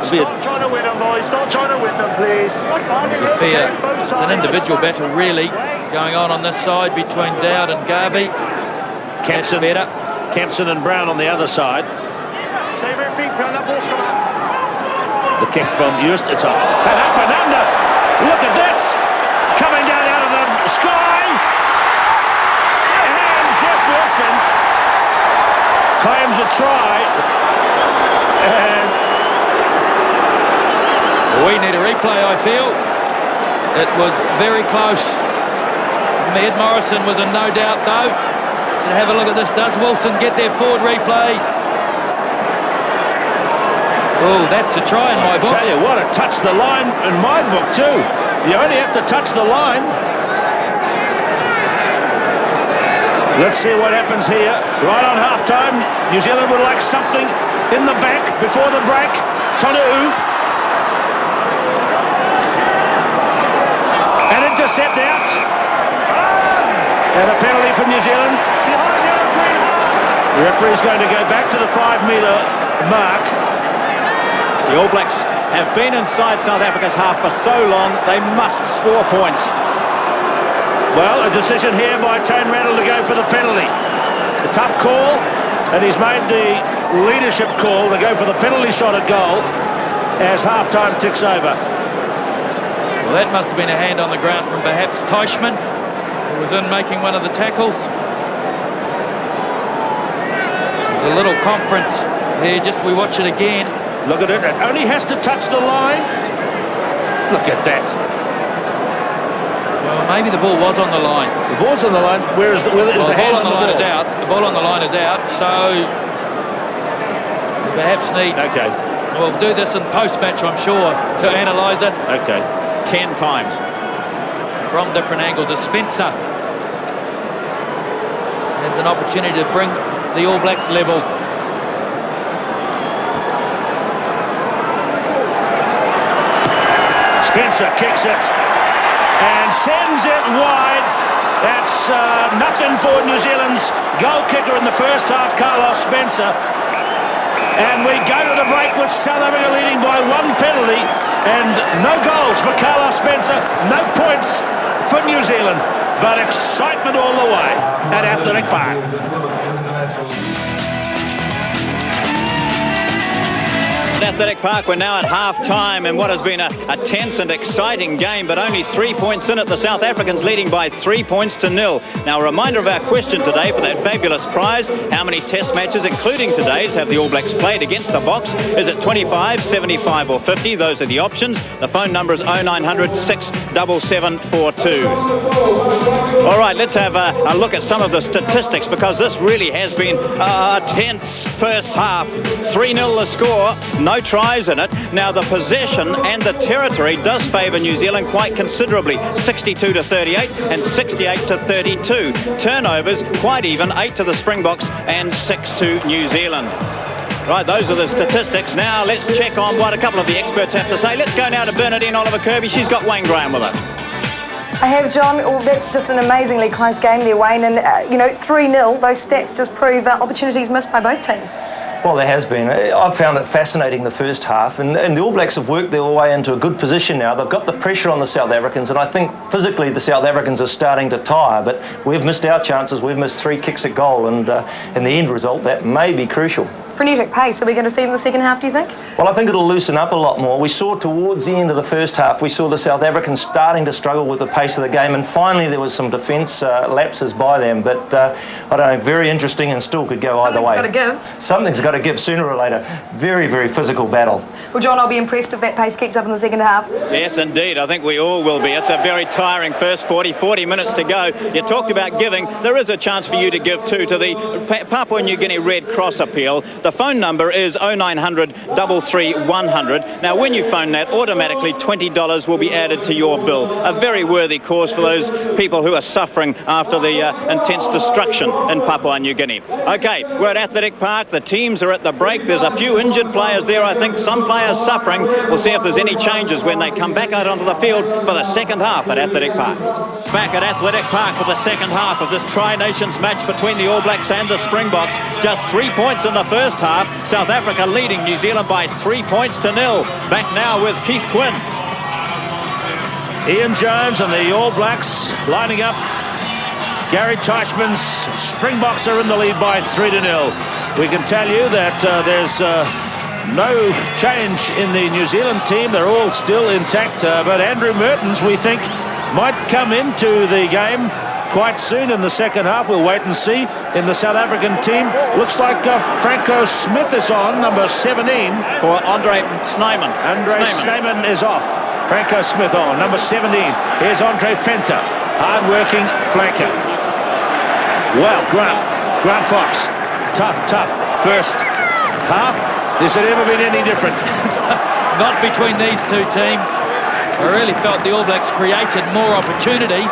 Stop trying to win them, boys. Stop trying to win them, please. It's an individual battle, really, going on this side between Dowd and Garvey. Kempson, better. Kempson and Brown on the other side. Stay very feet, Brown. That ball's come out. The kick from Eust, it's up and under. Look at this, coming down out of the sky. And Jeff Wilson claims a try. And we need a replay, I feel. It was very close. Ed Morrison was in no doubt, though. So have a look at this. Does Wilson get their forward replay? Oh, that's a try in my book. I tell you what, it touched the line in my book too. You only have to touch the line. Let's see what happens here. Right on half-time, New Zealand would like something in the back before the break. Tonu'u. An intercept out. And a penalty for New Zealand. The referee's going to go back to the 5-metre mark. The All Blacks have been inside South Africa's half for so long, they must score points. Well, a decision here by Tane Randall to go for the penalty. A tough call, and he's made the leadership call to go for the penalty shot at goal as half-time ticks over. Well, that must have been a hand on the ground from perhaps Teichmann, who was in making one of the tackles. There's a little conference here, just we watch it again. Look at it, it only has to touch the line. Look at that. Well, maybe the ball was on the line. The ball's on the line, where is the hand on the ball? The ball on the line is out. The ball on the line is out, so we perhaps need... Okay. We'll do this in post-match, I'm sure, to analyse it. Okay. 10 times. From different angles, as Spencer has an opportunity to bring the All Blacks level. Spencer kicks it and sends it wide. That's nothing for New Zealand's goal kicker in the first half, Carlos Spencer. And we go to the break with South Africa leading by 1 penalty and no goals for Carlos Spencer, no points for New Zealand, but excitement all the way at Athletic Park. At Athletic Park, we're now at half-time in what has been a tense and exciting game, but only 3 points in it. The South Africans leading by 3 points to 0. Now, a reminder of our question today for that fabulous prize. How many test matches, including today's, have the All Blacks played against the Box? Is it 25, 75 or 50? Those are the options. The phone number is 0900 67742. All right, let's have a look at some of the statistics, because this really has been a tense first half. 3-0 the score, no tries in it. Now, the possession and the territory does favour New Zealand quite considerably. 62 to 38 and 68 to 32. Turnovers quite even, 8 to the Springboks and 6 to New Zealand. Right, those are the statistics. Now let's check on what a couple of the experts have to say. Let's go now to Bernadine Oliver Kirby. She's got Wayne Graham with her. I have, John. Well, that's just an amazingly close game there, Wayne. And, 3-0, those stats just prove opportunities missed by both teams. Well, there has been. I've found it fascinating the first half, and the All Blacks have worked their way into a good position now. They've got the pressure on the South Africans, and I think physically the South Africans are starting to tire, but we've missed our chances. We've missed 3 kicks at goal, and in the end result, that may be crucial. Frenetic pace. Are we going to see it in the second half, do you think? Well, I think it'll loosen up a lot more. We saw towards the end of the first half, we saw the South Africans starting to struggle with the pace of the game, and finally there was some defence lapses by them, but I don't know, very interesting and still could go either way. Something's got to give. Something's got to give sooner or later. Very, very physical battle. Well, John, I'll be impressed if that pace keeps up in the second half. Yes, indeed. I think we all will be. It's a very tiring first 40 minutes to go. You talked about giving. There is a chance for you to give too to the Papua New Guinea Red Cross appeal. The phone number is 0900 33100. Now, when you phone that, automatically $20 will be added to your bill. A very worthy cause for those people who are suffering after the intense destruction in Papua New Guinea. Okay, we're at Athletic Park. The teams are at the break. There's a few injured players there. I think some players suffering. We'll see if there's any changes when they come back out onto the field for the second half at Athletic Park. Back at Athletic Park for the second half of this Tri-Nations match between the All Blacks and the Springboks. Just 3 points in the first half. South Africa leading New Zealand by 3 points to 0. Back now with Keith Quinn. Ian Jones and the All Blacks lining up. Gary Teichmann's Springboks are in the lead by 3-0. We can tell you that there's no change in the New Zealand team. They're all still intact, but Andrew Mertens, we think, might come into the game quite soon in the second half. We'll wait and see. In the South African team, looks like Franco Smith is on, number 17. For Andre Snyman. Andre Snyman is off. Franco Smith on, number 17. Here's Andre Venter, hard-working flanker. Well, Grant Fox, tough first half. Has it ever been any different? Not between these two teams. I really felt the All Blacks created more opportunities.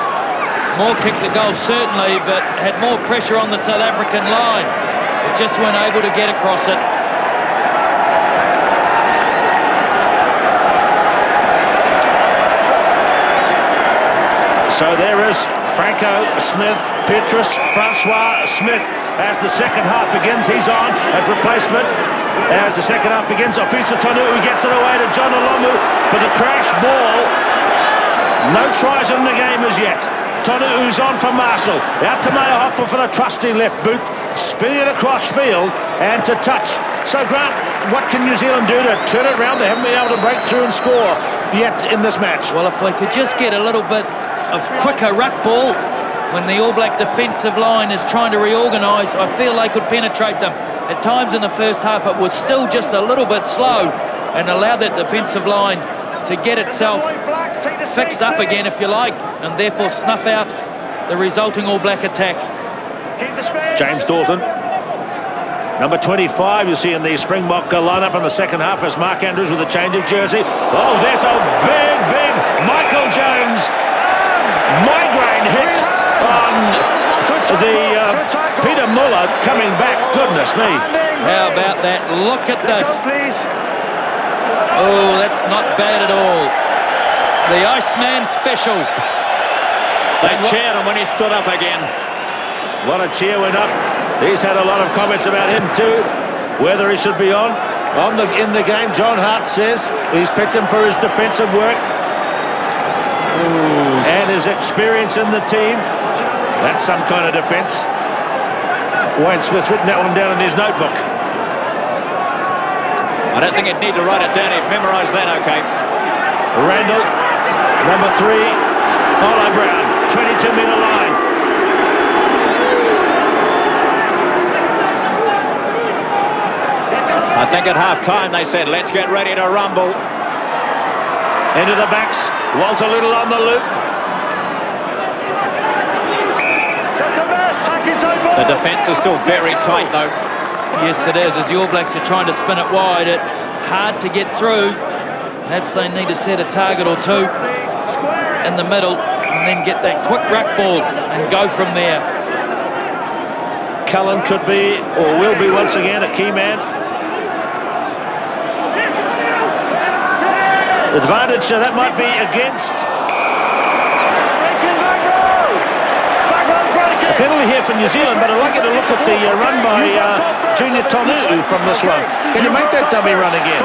More kicks at goal, certainly, but had more pressure on the South African line. They just weren't able to get across it. So there is Franco Smith, Petrus Francois Smith, as the second half begins. He's on as replacement. As the second half begins, Ofisa Tonu, who gets it away to John Olomu for the crash ball. No tries in the game as yet. Tonu, who's on for Marshall. Out to Mayahopper for the trusty left boot. Spinning it across field and to touch. So, Grant, what can New Zealand do to turn it around? They haven't been able to break through and score yet in this match. Well, if they could just get a little bit of quicker ruck ball when the All Black defensive line is trying to reorganise, I feel they could penetrate them. At times in the first half, it was still just a little bit slow and allowed that defensive line to get itself fixed up again, if you like, and therefore snuff out the resulting All Black attack. James Dalton, number 25, you see in the Springbok lineup in the second half as Mark Andrews with a change of jersey. Oh, there's a big Michael Jones migraine hit on the Peter Muller coming back. Goodness me. How about that? Look at this. Oh, that's not bad at all. The Iceman special. They cheered him when he stood up again. What a cheer went up. He's had a lot of comments about him too, whether he should be in the game. John Hart says he's picked him for his defensive work and his experience in the team. That's some kind of defence. Wayne Smith's written that one down in his notebook. I don't think you'd need to write it down. You've memorised that, OK. Randall, number 3, Olo Brown, 22-metre line. I think at half-time they said, let's get ready to rumble. Into the backs, Walter Little on the loop. The defence is still very tight, though. Yes, it is. As the All Blacks are trying to spin it wide, it's hard to get through. Perhaps they need to set a target or two in the middle and then get that quick ruck ball and go from there. Cullen could be, or will be once again, a key man. Advantage, so that might be against. A penalty here for New Zealand, but I'd like you to look at the run by Junior Tonu from this one. Can you make that dummy run again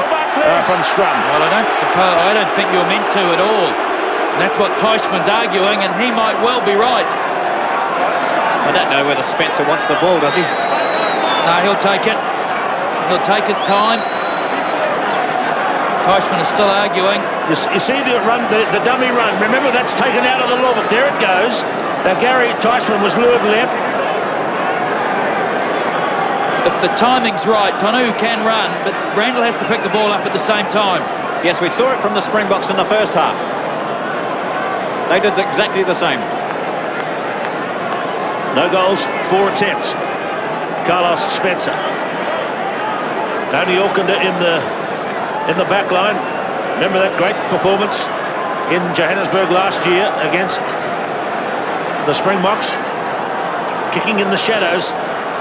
from scrum? Well, I don't think you're meant to at all. And that's what Teichmann's arguing, and he might well be right. I don't know whether Spencer wants the ball, does he? No, he'll take it. He'll take his time. Teichmann is still arguing. You see the run, the dummy run. Remember, that's taken out of the law, but there it goes. Now, Gary Teichmann was lured left. If the timing's right, Tonu can run, but Randall has to pick the ball up at the same time. Yes, we saw it from the Springboks in the first half. They did exactly the same. No goals, 4 attempts. Carlos Spencer. Tony Auckland in the back line. Remember that great performance in Johannesburg last year against the Springboks, kicking in the shadows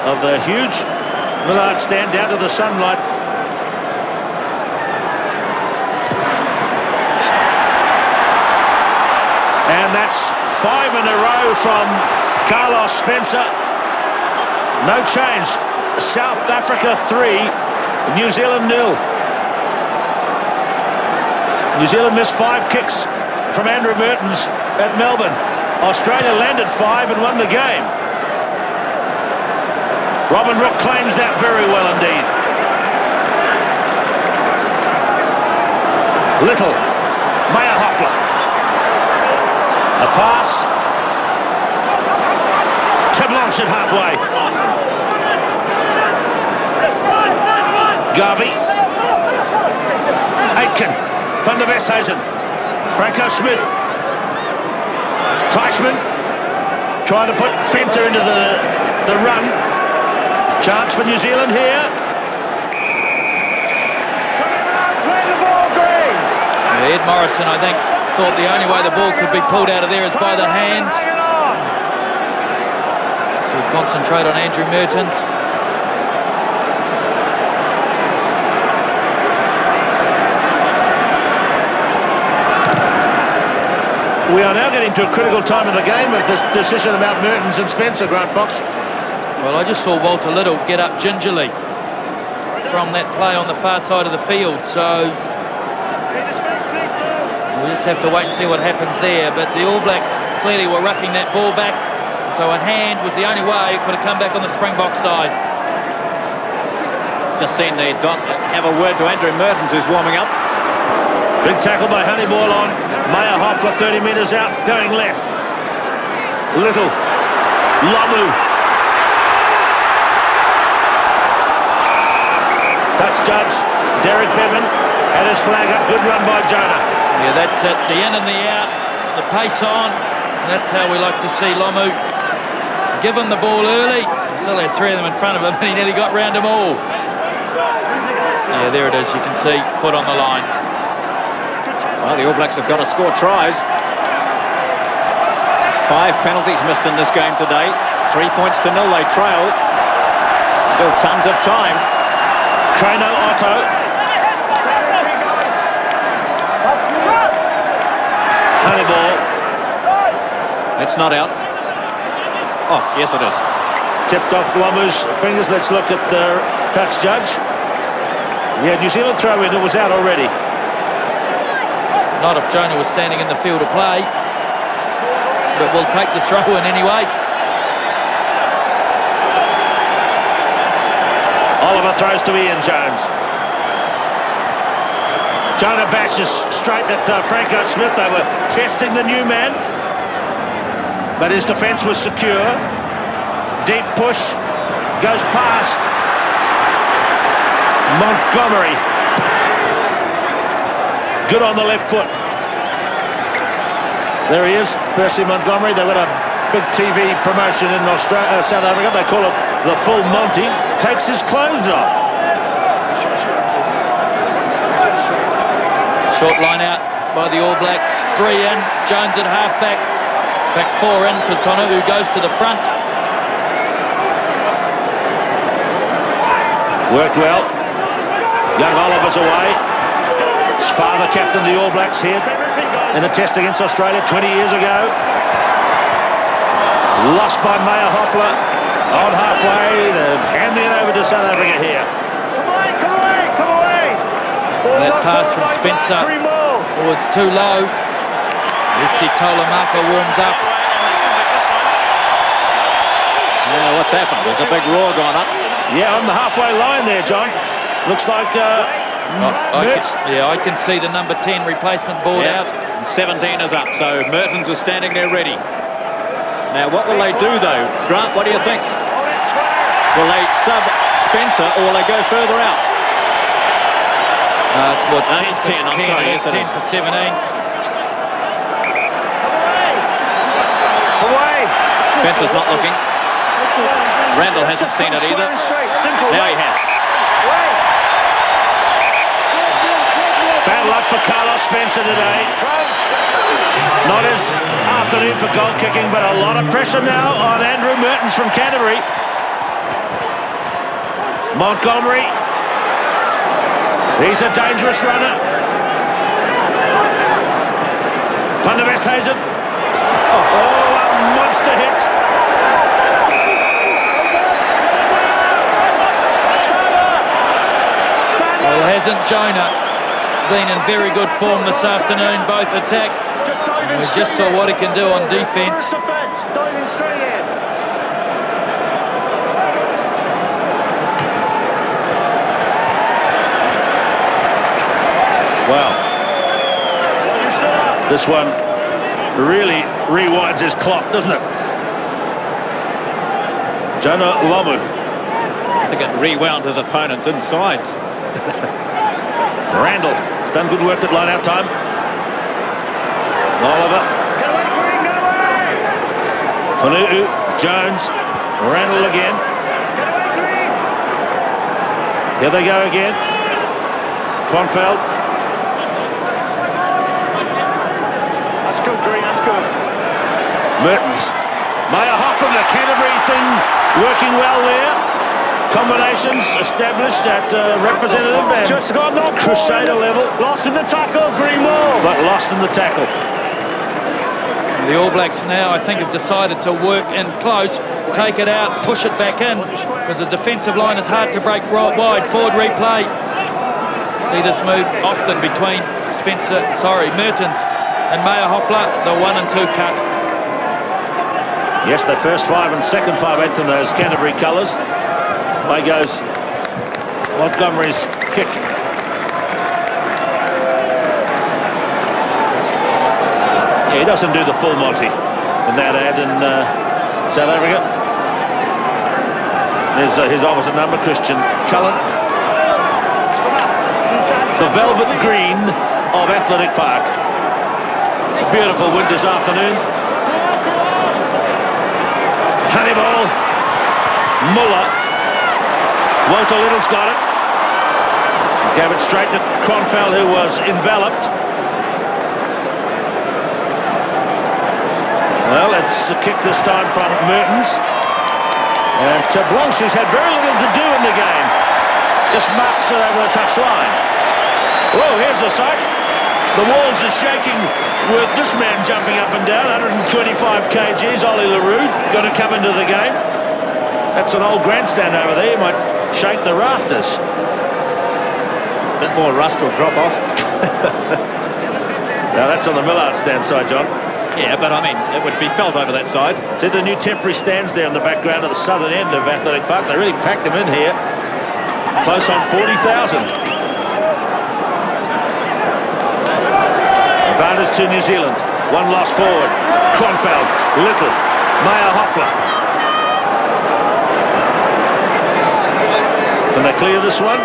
of the huge Millard stand down to the sunlight. And that's 5 in a row from Carlos Spencer. No change. South Africa 3, New Zealand 0. New Zealand missed 5 kicks from Andrew Mertens at Melbourne. Australia landed 5 and won the game. Robin Rook claims that very well indeed. Little, Maya Hoffler. A pass. Blanchard halfway. Garvey. Aitken. Van der Westhuizen. Franco Smith. Teichmann trying to put Fenter into the run. Chance for New Zealand here. Ed Morrison, I think, thought the only way the ball could be pulled out of there is by the hands. So we'll concentrate on Andrew Mertens. We are now getting to a critical time of the game with this decision about Mertens and Spencer, Grant Fox. Well, I just saw Walter Little get up gingerly from that play on the far side of the field, so we'll just have to wait and see what happens there. But the All Blacks clearly were rucking that ball back, so a hand was the only way it could have come back on the Springbok side. Just seen the Doc have a word to Andrew Mertens, who's warming up. Big tackle by Honeyball on Maya Hoffler, 30 metres out, going left. Little. Lamu. Touch judge, Derek Bevan had his flag up. Good run by Jonah. Yeah, that's it. The in and the out, the pace on. That's how we like to see Lamu. Give him the ball early. Still had 3 of them in front of him, and he nearly got round them all. Yeah, there it is. You can see foot on the line. Well, the All Blacks have got to score tries. 5 penalties missed in this game today. 3 points to 0, they trail. Still tons of time. Crano Otto. Honeyball. It's not out. Oh, yes it is. Tipped off Lamu's fingers. Let's look at the touch judge. Yeah, New Zealand throw in. It was out already. Not if Jonah was standing in the field of play, but we'll take the throw in anyway. Oliver throws to Ian Jones. Jonah bashes straight at Franco Smith. They were testing the new man, but his defence was secure. Deep push, goes past Montgomery. Good on the left foot. There he is, Percy Montgomery. They've got a big TV promotion in Australia, South Africa. They call it the Full Monty. Takes his clothes off. Short line out by the All Blacks. 3 in. Jones at half-back. Back 4 in. Pistona, who goes to the front. Worked well. Young Oliver's away. His father captained the All Blacks here in the test against Australia 20 years ago. Lost by Meyer Hoffler on halfway. They're handing it over to South Africa here. Come away! That pass from Spencer was too low. Isi Tolamaka warms up. Now, what's happened? There's a big roar gone up. Yeah, on the halfway line there, John. Looks like I can see the number 10 replacement board out. And 17 is up, so Mertens is standing there ready. Now, what will they do, though? Grant, what do you think? Will they sub Spencer, or will they go further out? It's 10, I'm sorry. Yes, 10 for 17. Away! Spencer's not looking. Randall hasn't seen it either. Now he has. Bad luck for Carlos Spencer today. Not his afternoon for goal kicking, but a lot of pressure now on Andrew Mertens from Canterbury. Montgomery. He's a dangerous runner. Van der Westhuizen. Oh, a monster hit. Well, hasn't Jonah been in very good form this afternoon, both attack? We just saw what he can do on defence. Diving straight in. Wow. This one really rewinds his clock, doesn't it? Jonah Lomu. I think it rewound his opponent's insides. Randall has done good work at line-out time. Oliver. Fanu'u, Jones, Randall again. Here they go again. Kronfeld. That's good, Green, that's good. Mertens. Meyer Hoffler, the Canterbury thing working well there. Combinations established at representative and Just got knocked Crusader level. Lost in the tackle, Greenwald. But lost in the tackle. The All Blacks now, I think, have decided to work in close, take it out, push it back in, because the defensive line is hard to break wide. Forward replay. See this move often between Mertens and Meyer Hoffler, the 1 and 2 cut. Yes, the first 5 and second 5/8 in those Canterbury colours. Away goes Montgomery's kick. Yeah, he doesn't do the full Monty in that ad in South Africa. There's his opposite number, Christian Cullen. The velvet green of Athletic Park. Beautiful winter's afternoon. Honeyball. Muller. Walter Little's got it. Gave it straight to Kronfeld, who was enveloped. Well, it's a kick this time from Mertens. And Blanche, who's had very little to do in the game, just marks it over the touch line. Whoa, here's a sight. The walls are shaking with this man jumping up and down. 125 kgs, Ollie LaRue, going to come into the game. That's an old grandstand over there. You might shake the rafters. A bit more rust will drop off. Now that's on the Millard stand side, John. Yeah, but I mean, it would be felt over that side. See the new temporary stands there in the background of the southern end of Athletic Park. They really packed them in here. Close on 40,000. Advantage to New Zealand. One lost forward. Kronfeld, Little, Meyer Hoffler. Can they clear this one?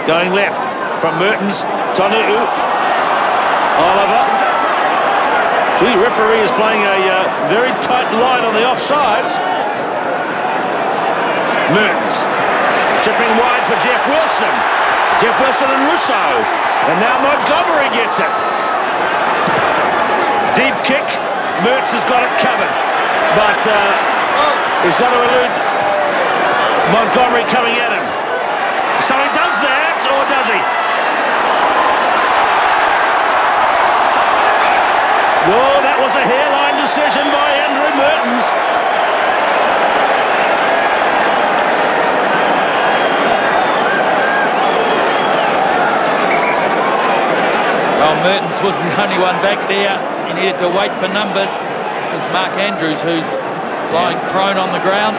Going left from Mertens, Tonu'u, Oliver. Gee, referee is playing a very tight line on the offsides. Mertens, chipping wide for Jeff Wilson. Jeff Wilson and Russo. And now Montgomery gets it. Deep kick. Mertz has got it covered. But he's got to elude Montgomery coming at him. So he does that, or does he? Whoa, that was a hairline decision by Andrew Mertens. Well, Mertens was the only one back there. He needed to wait for numbers. This is Mark Andrews, who's lying prone on the ground.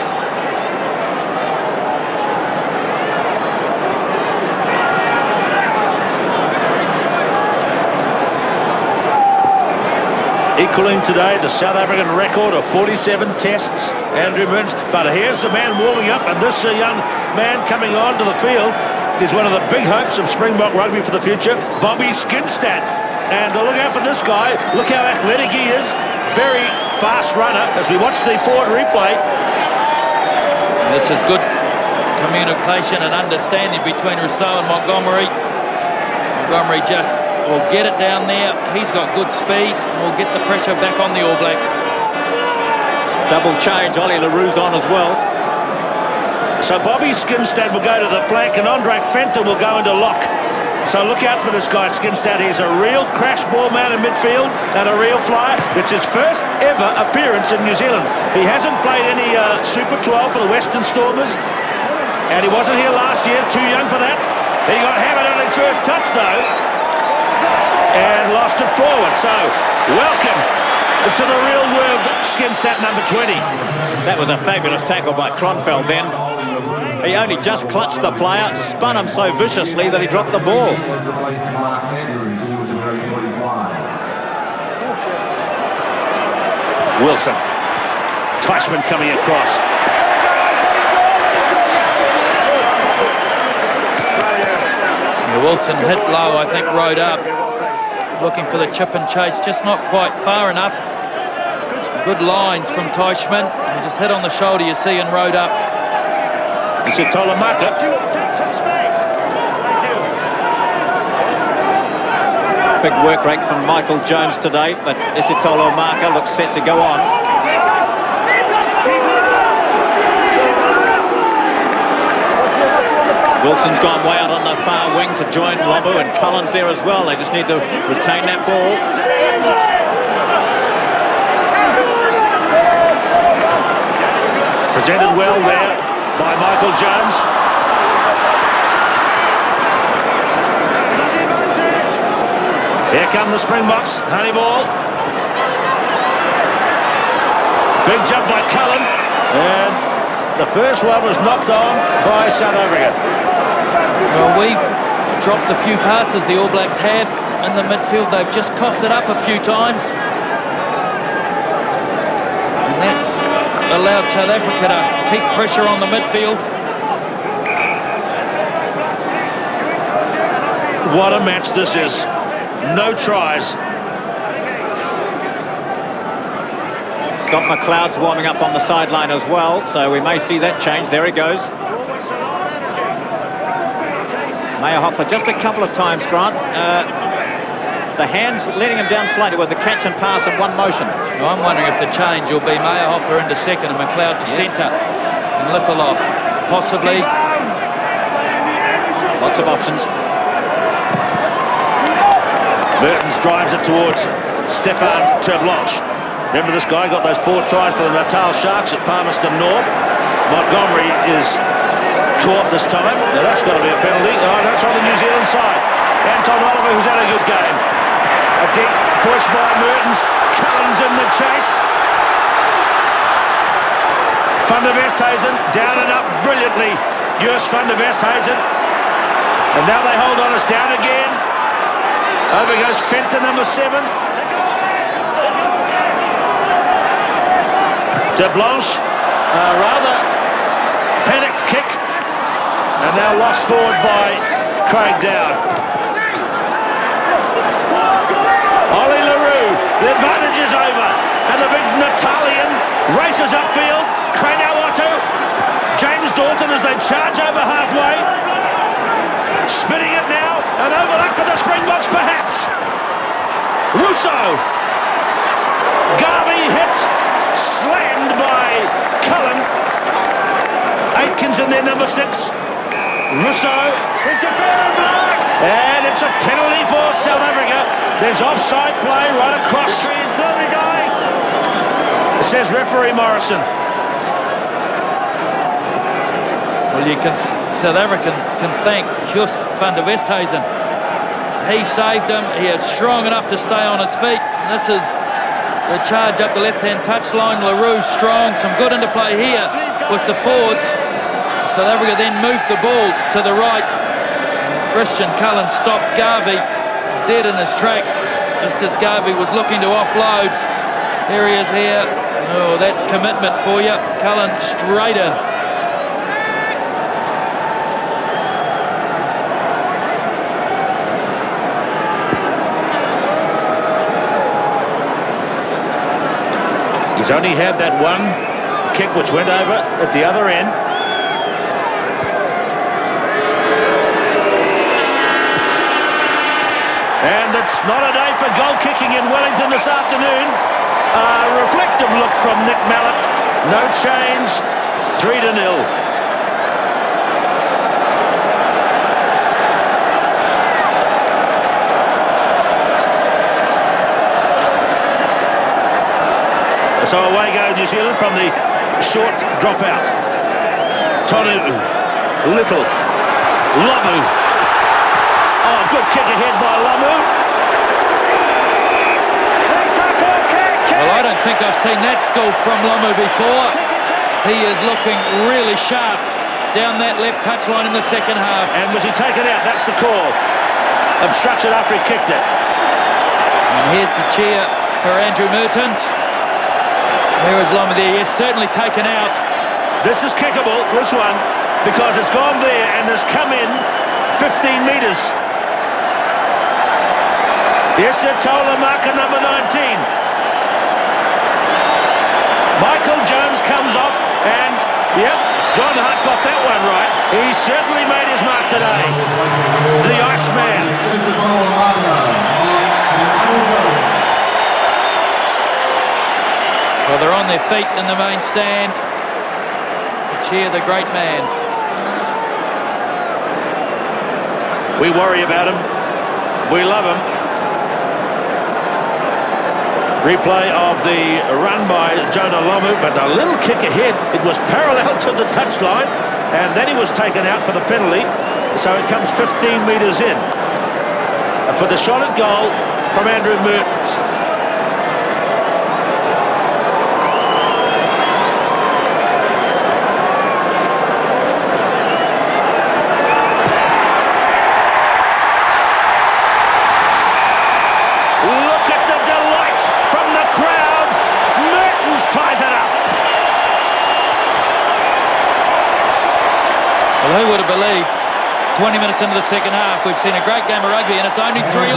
Equaling today the South African record of 47 tests, Andrew Mertens. But here's the man warming up, and this young man coming onto the field is one of the big hopes of Springbok rugby for the future, Bobby Skinstad. And look out for this guy. Look how athletic he is. Very fast runner as we watch the forward replay. This is good communication and understanding between Rousseau and Montgomery. Montgomery just will get it down there. He's got good speed and will get the pressure back on the All Blacks. Double change, Ollie LaRue's on as well. So Bobby Skinstad will go to the flank and Andre Fenton will go into lock. So look out for this guy, Skinstad. He's a real crash ball man in midfield and a real flyer. It's his first ever appearance in New Zealand. He hasn't played any Super 12 for the Western Stormers, and he wasn't here last year, too young for that. He got hammered on his first touch though and lost it forward. So welcome to the real world, Skinstad, number 20. That was a fabulous tackle by Kronfeld then. He only just clutched the player, spun him so viciously that he dropped the ball. Wilson. Teichmann coming across. Wilson hit low, I think, rode up. Looking for the chip and chase, just not quite far enough. Good lines from Teichmann. He just hit on the shoulder, you see, and rode up. It's a Tolamaka. Big work rate from Michael Jones today, but Isitolo Maka looks set to go on. Wilson's gone way out on the far wing to join Lomu, and Collins there as well. They just need to retain that ball. Presented well there by Michael Jones. Here come the Springboks, Honeyball. Big jump by Cullen, and the first one was knocked on by South Africa. Well, we've dropped a few passes, the All Blacks have, in the midfield. They've just coughed it up a few times. And that's allowed South Africa to keep pressure on the midfield. What a match this is. No tries. Scott McLeod's warming up on the sideline as well, so we may see that change. There he goes. Meyerhofer just a couple of times, Grant. The hands letting him down slightly with the catch and pass in one motion. Well, I'm wondering if the change will be Meyerhofer into second and McLeod to centre and Little off. Possibly. Lots of options. Mertens drives it towards Stefan Treblanche. Remember, this guy got those 4 tries for the Natal Sharks at Palmerston North. Montgomery is caught this time. Now that's got to be a penalty. Oh, that's on the New Zealand side. Anton Oliver, who's had a good game. A deep push by Mertens. Cullen's in the chase. Van der Westhuizen down and up brilliantly. Joost van der Westhuizen. And now they hold on us down again. Over goes Fenton, number 7. To Blanche. Rather panicked kick. And now lost forward by Craig Dowd. Ollie LaRue, the advantage is over. And the big Natalian races upfield. Cranauatu, James Dalton as they charge over halfway. Spinning it now, and overlap for the Springboks perhaps. Russo. Garvey hit, slammed by Cullen. Atkins in there, number 6. Russo. And it's a penalty for South Africa. There's offside play right across. Slowly, guys. Says referee Morrison. Well, South Africa can thank Just van der Westhuizen. He saved him. He is strong enough to stay on his feet. And this is the charge up the left-hand touchline. LaRue strong. Some good interplay here with the forwards. South Africa then moved the ball to the right. Christian Cullen stopped Garvey dead in his tracks, just as Garvey was looking to offload. Here he is here. Oh, that's commitment for you. Cullen straight in. He's only had that one kick which went over at the other end. And it's not a day for goal kicking in Wellington this afternoon. A reflective look from Nick Mallett. No change, 3-0. So away go New Zealand from the short dropout. Tonu, Little, Lamu. Oh, good kick ahead by Lamu. Well, I don't think I've seen that score from Lamu before. He is looking really sharp down that left touchline in the second half. And was he taken out? That's the call. Obstructed after he kicked it. And here's the cheer for Andrew Mertens. Here is Lamu there. Yes, certainly taken out. This is kickable, this one, because it's gone there and has come in 15 metres. Yes, it told the marker number 19. Michael Jones comes off and, yep, John Hart got that one right. He certainly made his mark today. The Iceman. Well, they're on their feet in the main stand to cheer the great man. We worry about him. We love him. Replay of the run by Jonah Lomu, but the little kick ahead, it was parallel to the touchline, and then he was taken out for the penalty, so it comes 15 metres in. For the shot at goal from Andrew Mertens. Who would have believed 20 minutes into the second half we've seen a great game of rugby and it's only 3-3.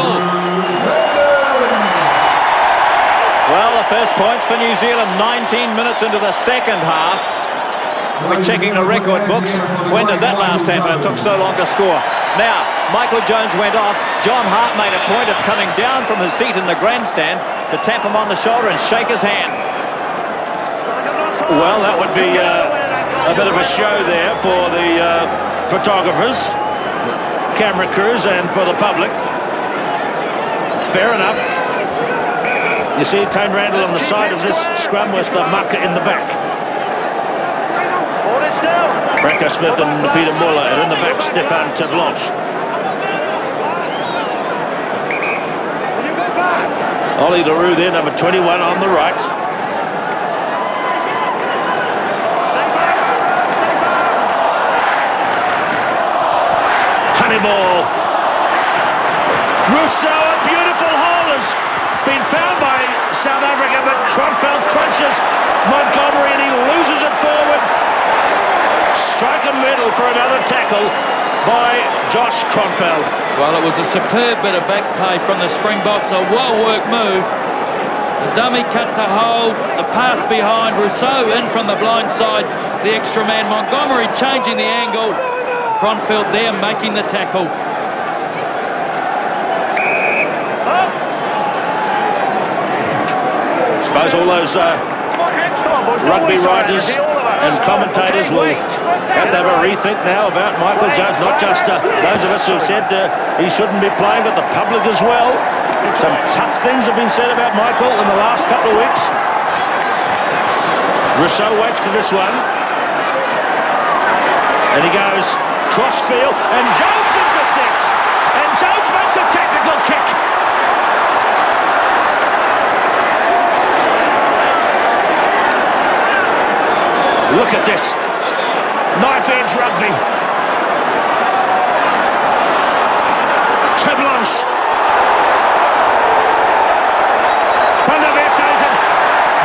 Well, the first points for New Zealand 19 minutes into the second half. We're checking the record books. When did that last happen? It took so long to score. Now, Michael Jones went off. John Hart made a point of coming down from his seat in the grandstand to tap him on the shoulder and shake his hand. Well, that would be a bit of a show there for the photographers, camera crews, and for the public. Fair enough. You see Tane Randall on the side of this scrum with the mucker in the back. Hold it still. Branko Smith and Peter Muller, and in the back Stefan Teblanche. Ollie LaRue there, number 21 on the right. Honeyball. Rousseau beautiful hole has been found by South Africa, but Kronfeld crunches Montgomery and he loses it forward. Striker medal for another tackle by Josh Kronfeld. Well, it was a superb bit of back play from the Springboks, a well-worked move. The dummy cut to hole, the pass behind, Rousseau in from the blind side, the extra man, Montgomery changing the angle, Kronfeld there making the tackle. I suppose all those rugby writers and commentators will have to have a rethink now about Michael Jones, not just those of us who have said he shouldn't be playing, but the public as well. Some tough things have been said about Michael in the last couple of weeks. Rousseau waits for this one. And he goes crossfield, and Jones intercepts. And Jones makes a tactical kick. Look at this. Knife-edge rugby. Blanche.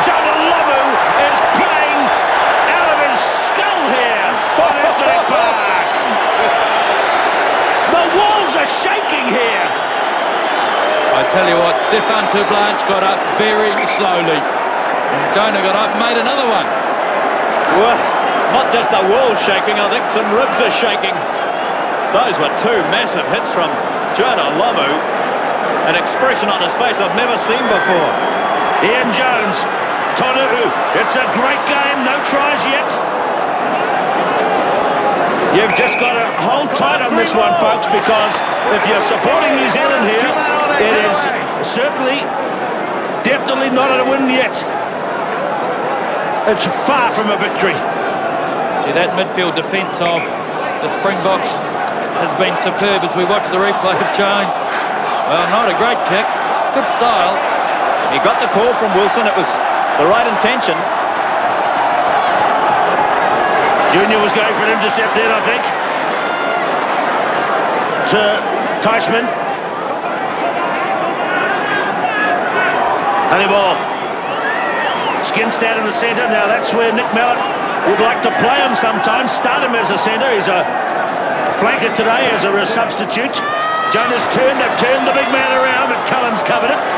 Jonah Lomu is playing out of his skull here on Athletic Park. The walls are shaking here. I tell you what, Stefan Blanche got up very slowly. And Jonah got up and made another one. Well, not just the walls shaking, I think some ribs are shaking. Those were two massive hits from Jonah Lomu. An expression on his face I've never seen before. Ian Jones, Tonu'u, it's a great game, no tries yet. You've just got to hold tight on this one, folks, because if you're supporting New Zealand here, it is certainly, definitely not a win yet. It's far from a victory. Gee, that midfield defence of the Springboks has been superb as we watch the replay of Jones. Well, not a great kick, good style. He got the call from Wilson, it was the right intention. Junior was going for an intercept then, I think. To Teichmann. Honeyball. Skinstad in the centre. Now that's where Nick Mallett would like to play him sometimes. Start him as a centre. He's a flanker today as a substitute. Jonas turned. They've turned the big man around, but Cullen's covered it.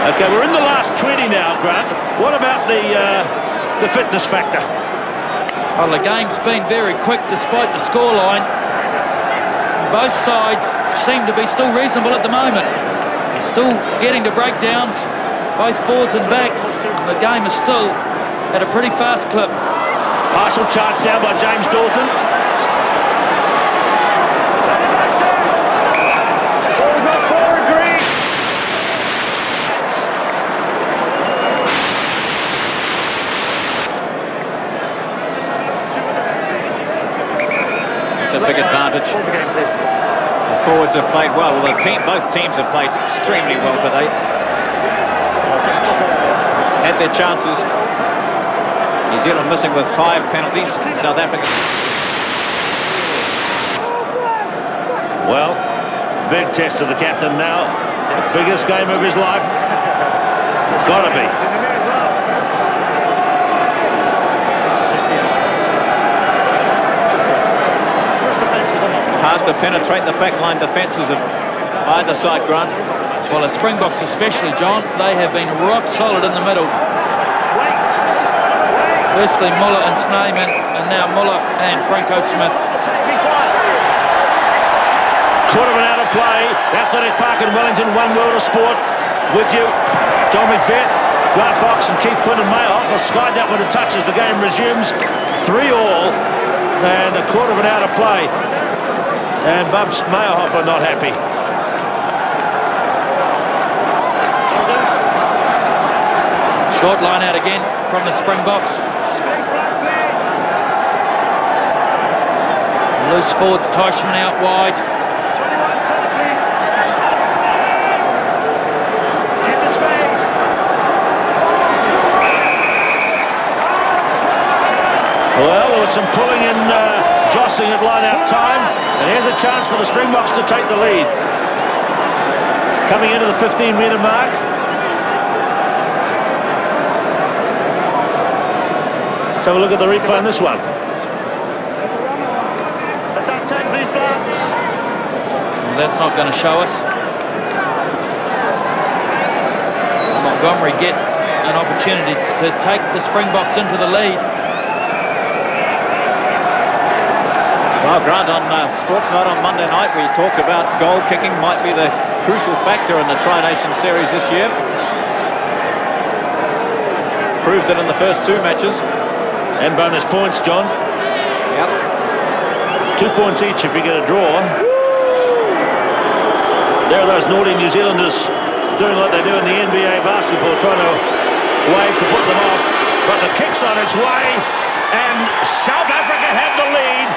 Okay, we're in the last 20 now, Grant. What about the fitness factor? Well, the game's been very quick despite the scoreline. Both sides seem to be still reasonable at the moment. Still getting to breakdowns, both forwards and backs. The game is still at a pretty fast clip. Partial charge down by James Dalton. A big advantage. The forwards have played well. Well, both teams have played extremely well today. Had their chances. New Zealand missing with 5 penalties. South Africa. Well, big test of the captain now. The biggest game of his life. It's got to be. Hard to penetrate the backline defences of either side, Grant. Well, the Springboks especially, John, they have been rock solid in the middle. Firstly, Muller and Snyman, and now Muller and Franco Smith. Quarter of an out of play. Athletic Park in Wellington, One World of Sport with you. John McBeth, Grant Fox and Keith Quinn and Mayhoff have skied that one to touch as the game resumes. 3-all and a quarter of an out of play. And Bubs Mayhoff are not happy. Short line out again from the Springboks. Loose forwards, Teichmann out wide. Well, there was some pulling in jostling at line-out time, and here's a chance for the Springboks to take the lead. Coming into the 15-metre mark. Let's have a look at the replay on this one. Let's have 10, please, Blacks. That's not going to show us. Montgomery gets an opportunity to take the Springboks into the lead. Well, Grant, on Sports Night on Monday night, we talked about goal kicking might be the crucial factor in the Tri-Nation Series this year. Proved it in the first 2 matches. And bonus points, John. Yep. 2 points each if you get a draw. There are those naughty New Zealanders doing what they do in the NBA basketball, trying to wave to put them off. But the kick's on its way, and South Africa have the lead.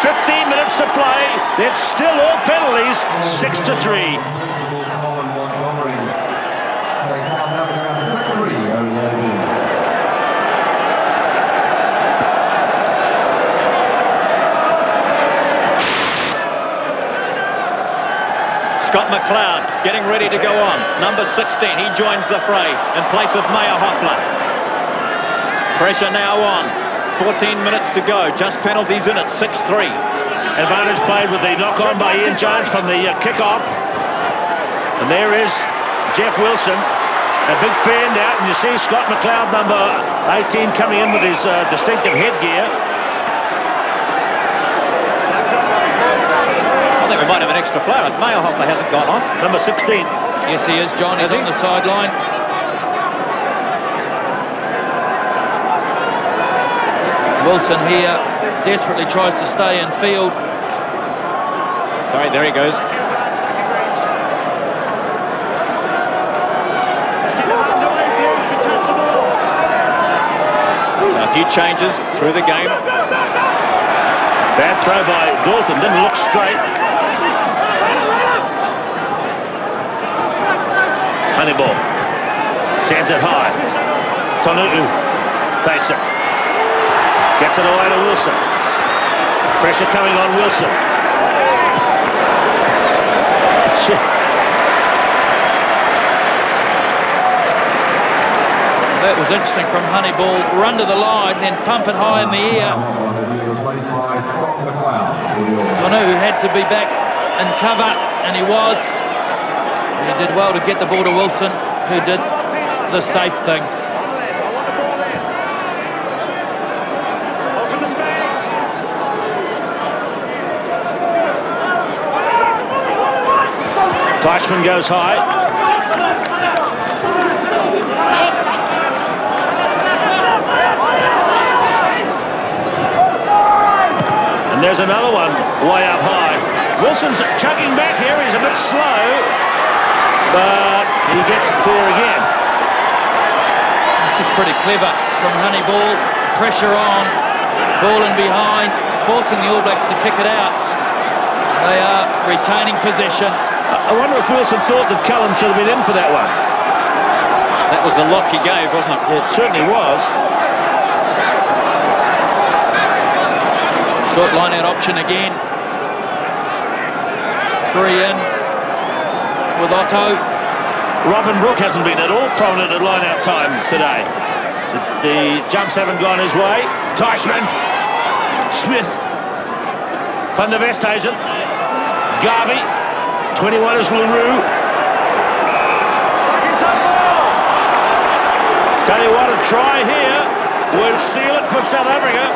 15 minutes to play. It's still all penalties. 6-3. Scott McLeod getting ready to go on. Number 16, he joins the fray in place of Meyer Hoffler. Pressure now on. 14 minutes to go. Just penalties in it. 6-3. Advantage played with the knock-on by Ian Jones from the kick-off. And there is Jeff Wilson. A big fan out, and you see Scott McLeod, number 18, coming in with his distinctive headgear. I think we might have an extra player. Meyer Hoffler hasn't gone off. Number 16. Yes, he is, John. He's on the sideline. Wilson here desperately tries to stay in field. Sorry, there he goes. So a few changes through the game. Bad throw by Dalton, didn't look straight. Honeyball sends it high. Tonu'u takes it. Gets it away to Wilson. Pressure coming on Wilson. Shit. That was interesting from Honeyball. Run to the line, then pump it high in the air. Tonu'u had to be back and cover, and he was. He did well to get the ball to Wilson, who did the safe thing. Teichmann goes high. And there's another one way up high. Wilson's chugging back here. He's a bit slow, but he gets there again. This is pretty clever from Honeyball. Pressure on, ball in behind, forcing the All Blacks to kick it out. They are retaining possession. I wonder if Wilson thought that Callum should have been in for that one. That was the look he gave, wasn't it? It certainly was. Short line-out option again. 3 in with Otto. Robin Brook hasn't been at all prominent at line-out time today. The jumps haven't gone his way. Teichmann, Smith, Van der Westhuizen, Garvey, 21 is LaRue. Tell you what, a try here would seal it for South Africa.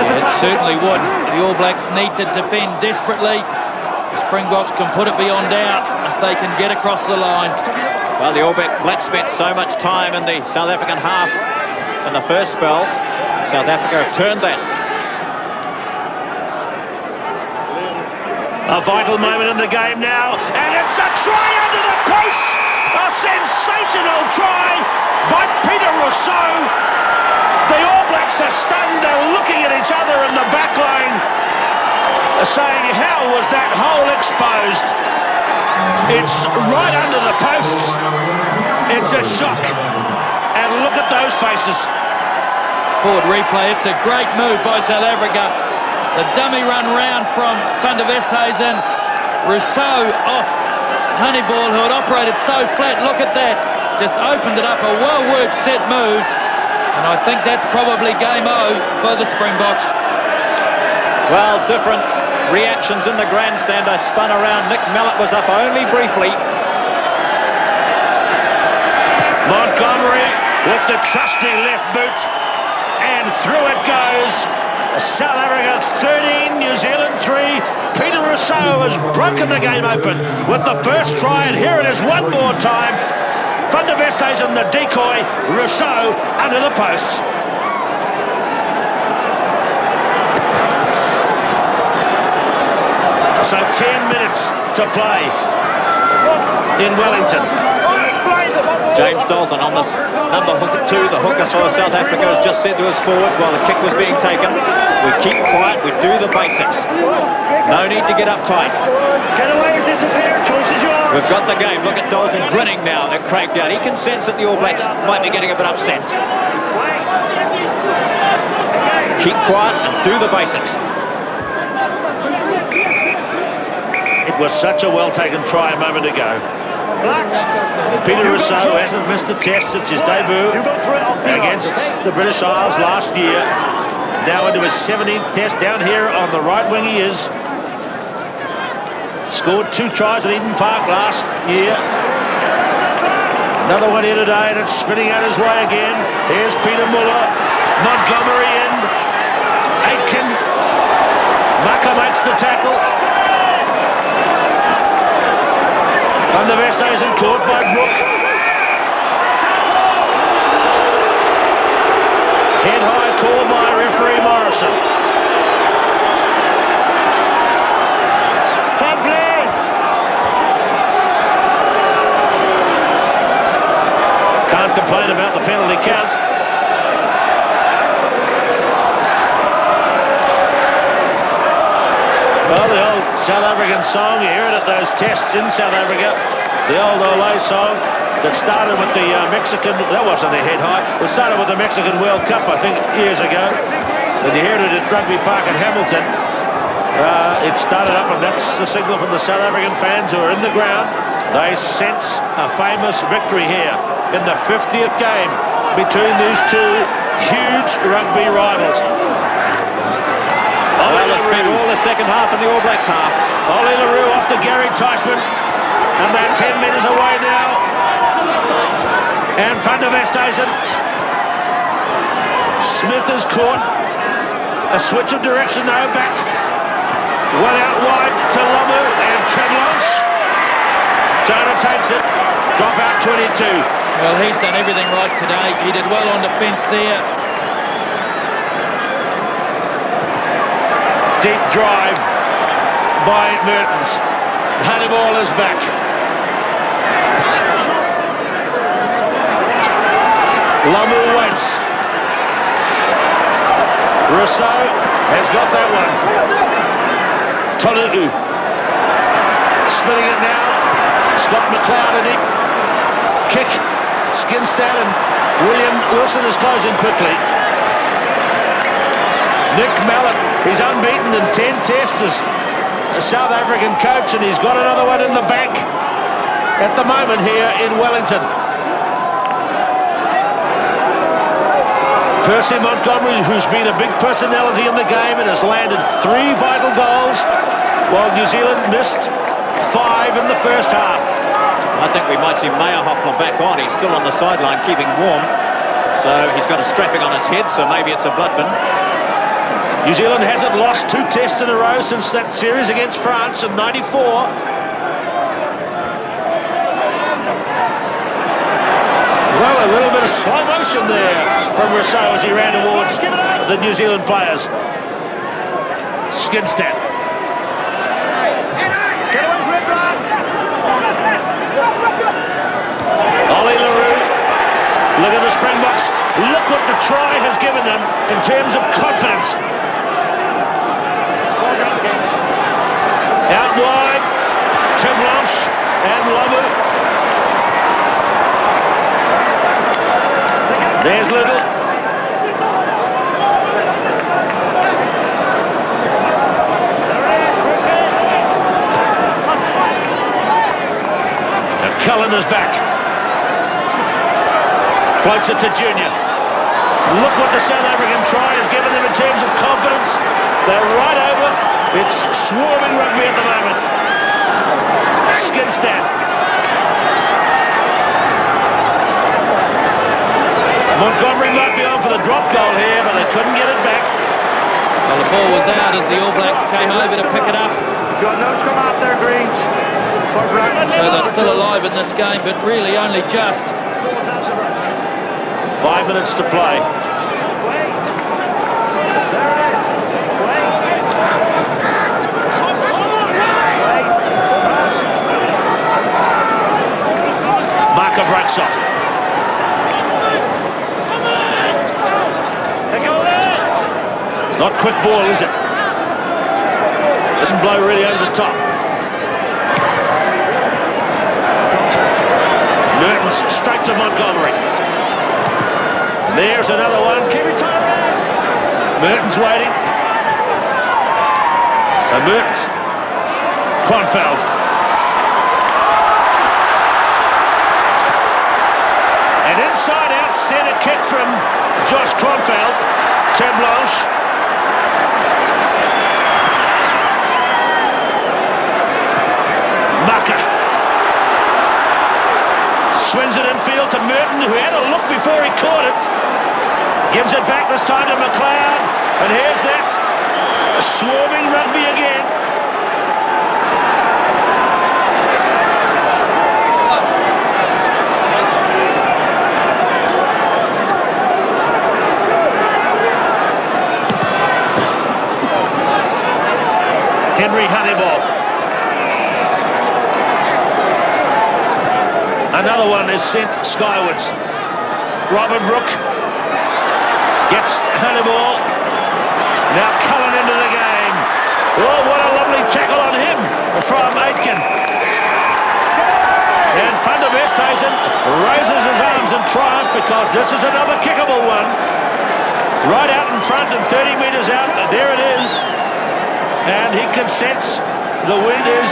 It certainly would. The All Blacks need to defend desperately. The Springboks can put it beyond doubt if they can get across the line. Well, the All Blacks spent so much time in the South African half in the first spell. South Africa have turned that. A vital moment in the game now, and it's a try under the post! A sensational try by Peter Rousseau. The All Blacks are stunned. They're looking at each other in the back line, saying, how was that hole exposed? It's right under the posts. It's a shock. And look at those faces. Forward replay. It's a great move by South Africa. The dummy run round from Van der Westhuizen. Rousseau off Honeyball, who had operated so flat. Look at that. Just opened it up. A well-worked set move. And I think that's probably game O for the Springboks. Well, different reactions in the grandstand. I spun around. Nick Mallett was up only briefly. Montgomery with the trusty left boot, and through it goes. South Africa 13, New Zealand 3. Peter Rousseau has broken the game open with the first try, and here it is one more time. Van der Westhuizen, the decoy, Rousseau under the posts. So 10 minutes to play in Wellington. James Dalton on the number 2, the hooker for South Africa, has just said to his forwards while the kick was being taken, we keep quiet, we do the basics. No need to get uptight. Get away and disappear. Choice is yours. We've got the game. Look at Dalton grinning now at Craigdown. He can sense that the All Blacks might be getting a bit upset. Keep quiet and do the basics. It was such a well-taken try a moment ago. Peter Rousseau hasn't missed a test since his debut against the British Isles last year. Now into his 17th test. Down here on the right wing he is. Scored 2 tries at Eden Park last year. Another one here today, and it's spinning out his way again. Here's Peter Muller. Montgomery in. Aitken. Maka makes the tackle. Van der Westhuizen caught by Brook. Head high call by referee Morrison. Templars! Can't complain about the penalty count. Well, the old South African song, you hear it at those tests in South Africa. The old Ole song that started with the Mexican, that wasn't a head high, it started with the Mexican World Cup, I think, years ago. And you heard it at Rugby Park in Hamilton. It started up, and that's the signal from the South African fans who are in the ground. They sense a famous victory here in the 50th game between these two huge rugby rivals. Well, they spent all the second half in the All Blacks half. Ollie LaRue off to Gary Teichmann, and they're 10 metres away now. And Van der Westhuizen. Smith is caught. A switch of direction now, back. One out wide to Lamu, and Tedlons. Jonah takes it. Drop out 22. Well, he's done everything right today. He did well on defence there. Deep drive by Mertens. Honeyball is back. Lamu waits. Rousseau has got that one. Tonu'u. Spinning it now. Scott McLeod in it. Kick. Skinstad and William Wilson is closing quickly. Nick Mallett, he's unbeaten in 10 tests as a South African coach, and he's got another one in the bank at the moment here in Wellington. Percy Montgomery, who's been a big personality in the game and has landed 3 vital goals, while New Zealand missed 5 in the first half. I think we might see Meyerhoffner back on. He's still on the sideline keeping warm. So he's got a strapping on his head, so maybe it's a bloodman. New Zealand hasn't lost 2 tests in a row since that series against France in '94. Well, a little bit of slow motion there from Rousseau as he ran towards the New Zealand players. Skinstad. Ollie LaRue. Look at the Springboks. Look what the try has given them in terms of confidence. Out wide, Tim Blanche and Lamu. There's Little. cylinders back. Floats it to Junior. Look what the South African try has given them in terms of confidence. They're right over. It's swarming rugby at the moment. Skinstad. Montgomery might be on for the drop goal here, but they couldn't get it back. Well, the ball was out as the All Blacks came over to pick it up. Got no scrum up there, Greens. So they're still alive in this game, but really only just. 5 minutes to play. Wait. There it is. Wait. Marker breaks off. It's not quick ball, is it? Didn't blow really over the top. Mertens straight to Montgomery. There's another one. Mertens waiting. So Mertens. Kronfeld. An inside-out centre kick from Josh Kronfeld. Terre Blanche. Maka. Swings it infield to Merton, who had a look before he caught it. Gives it back this time to McLeod. And here's that swarming rugby again. Henry Honeyball. Another one is sent skywards. Robin Brook gets Honeyball. Now Cullen into the game. Oh, what a lovely tackle on him from Aitken. And Van der Westhuizen raises his arms in triumph because this is another kickable one. Right out in front and 30 metres out. There it is. And he can sense the wind is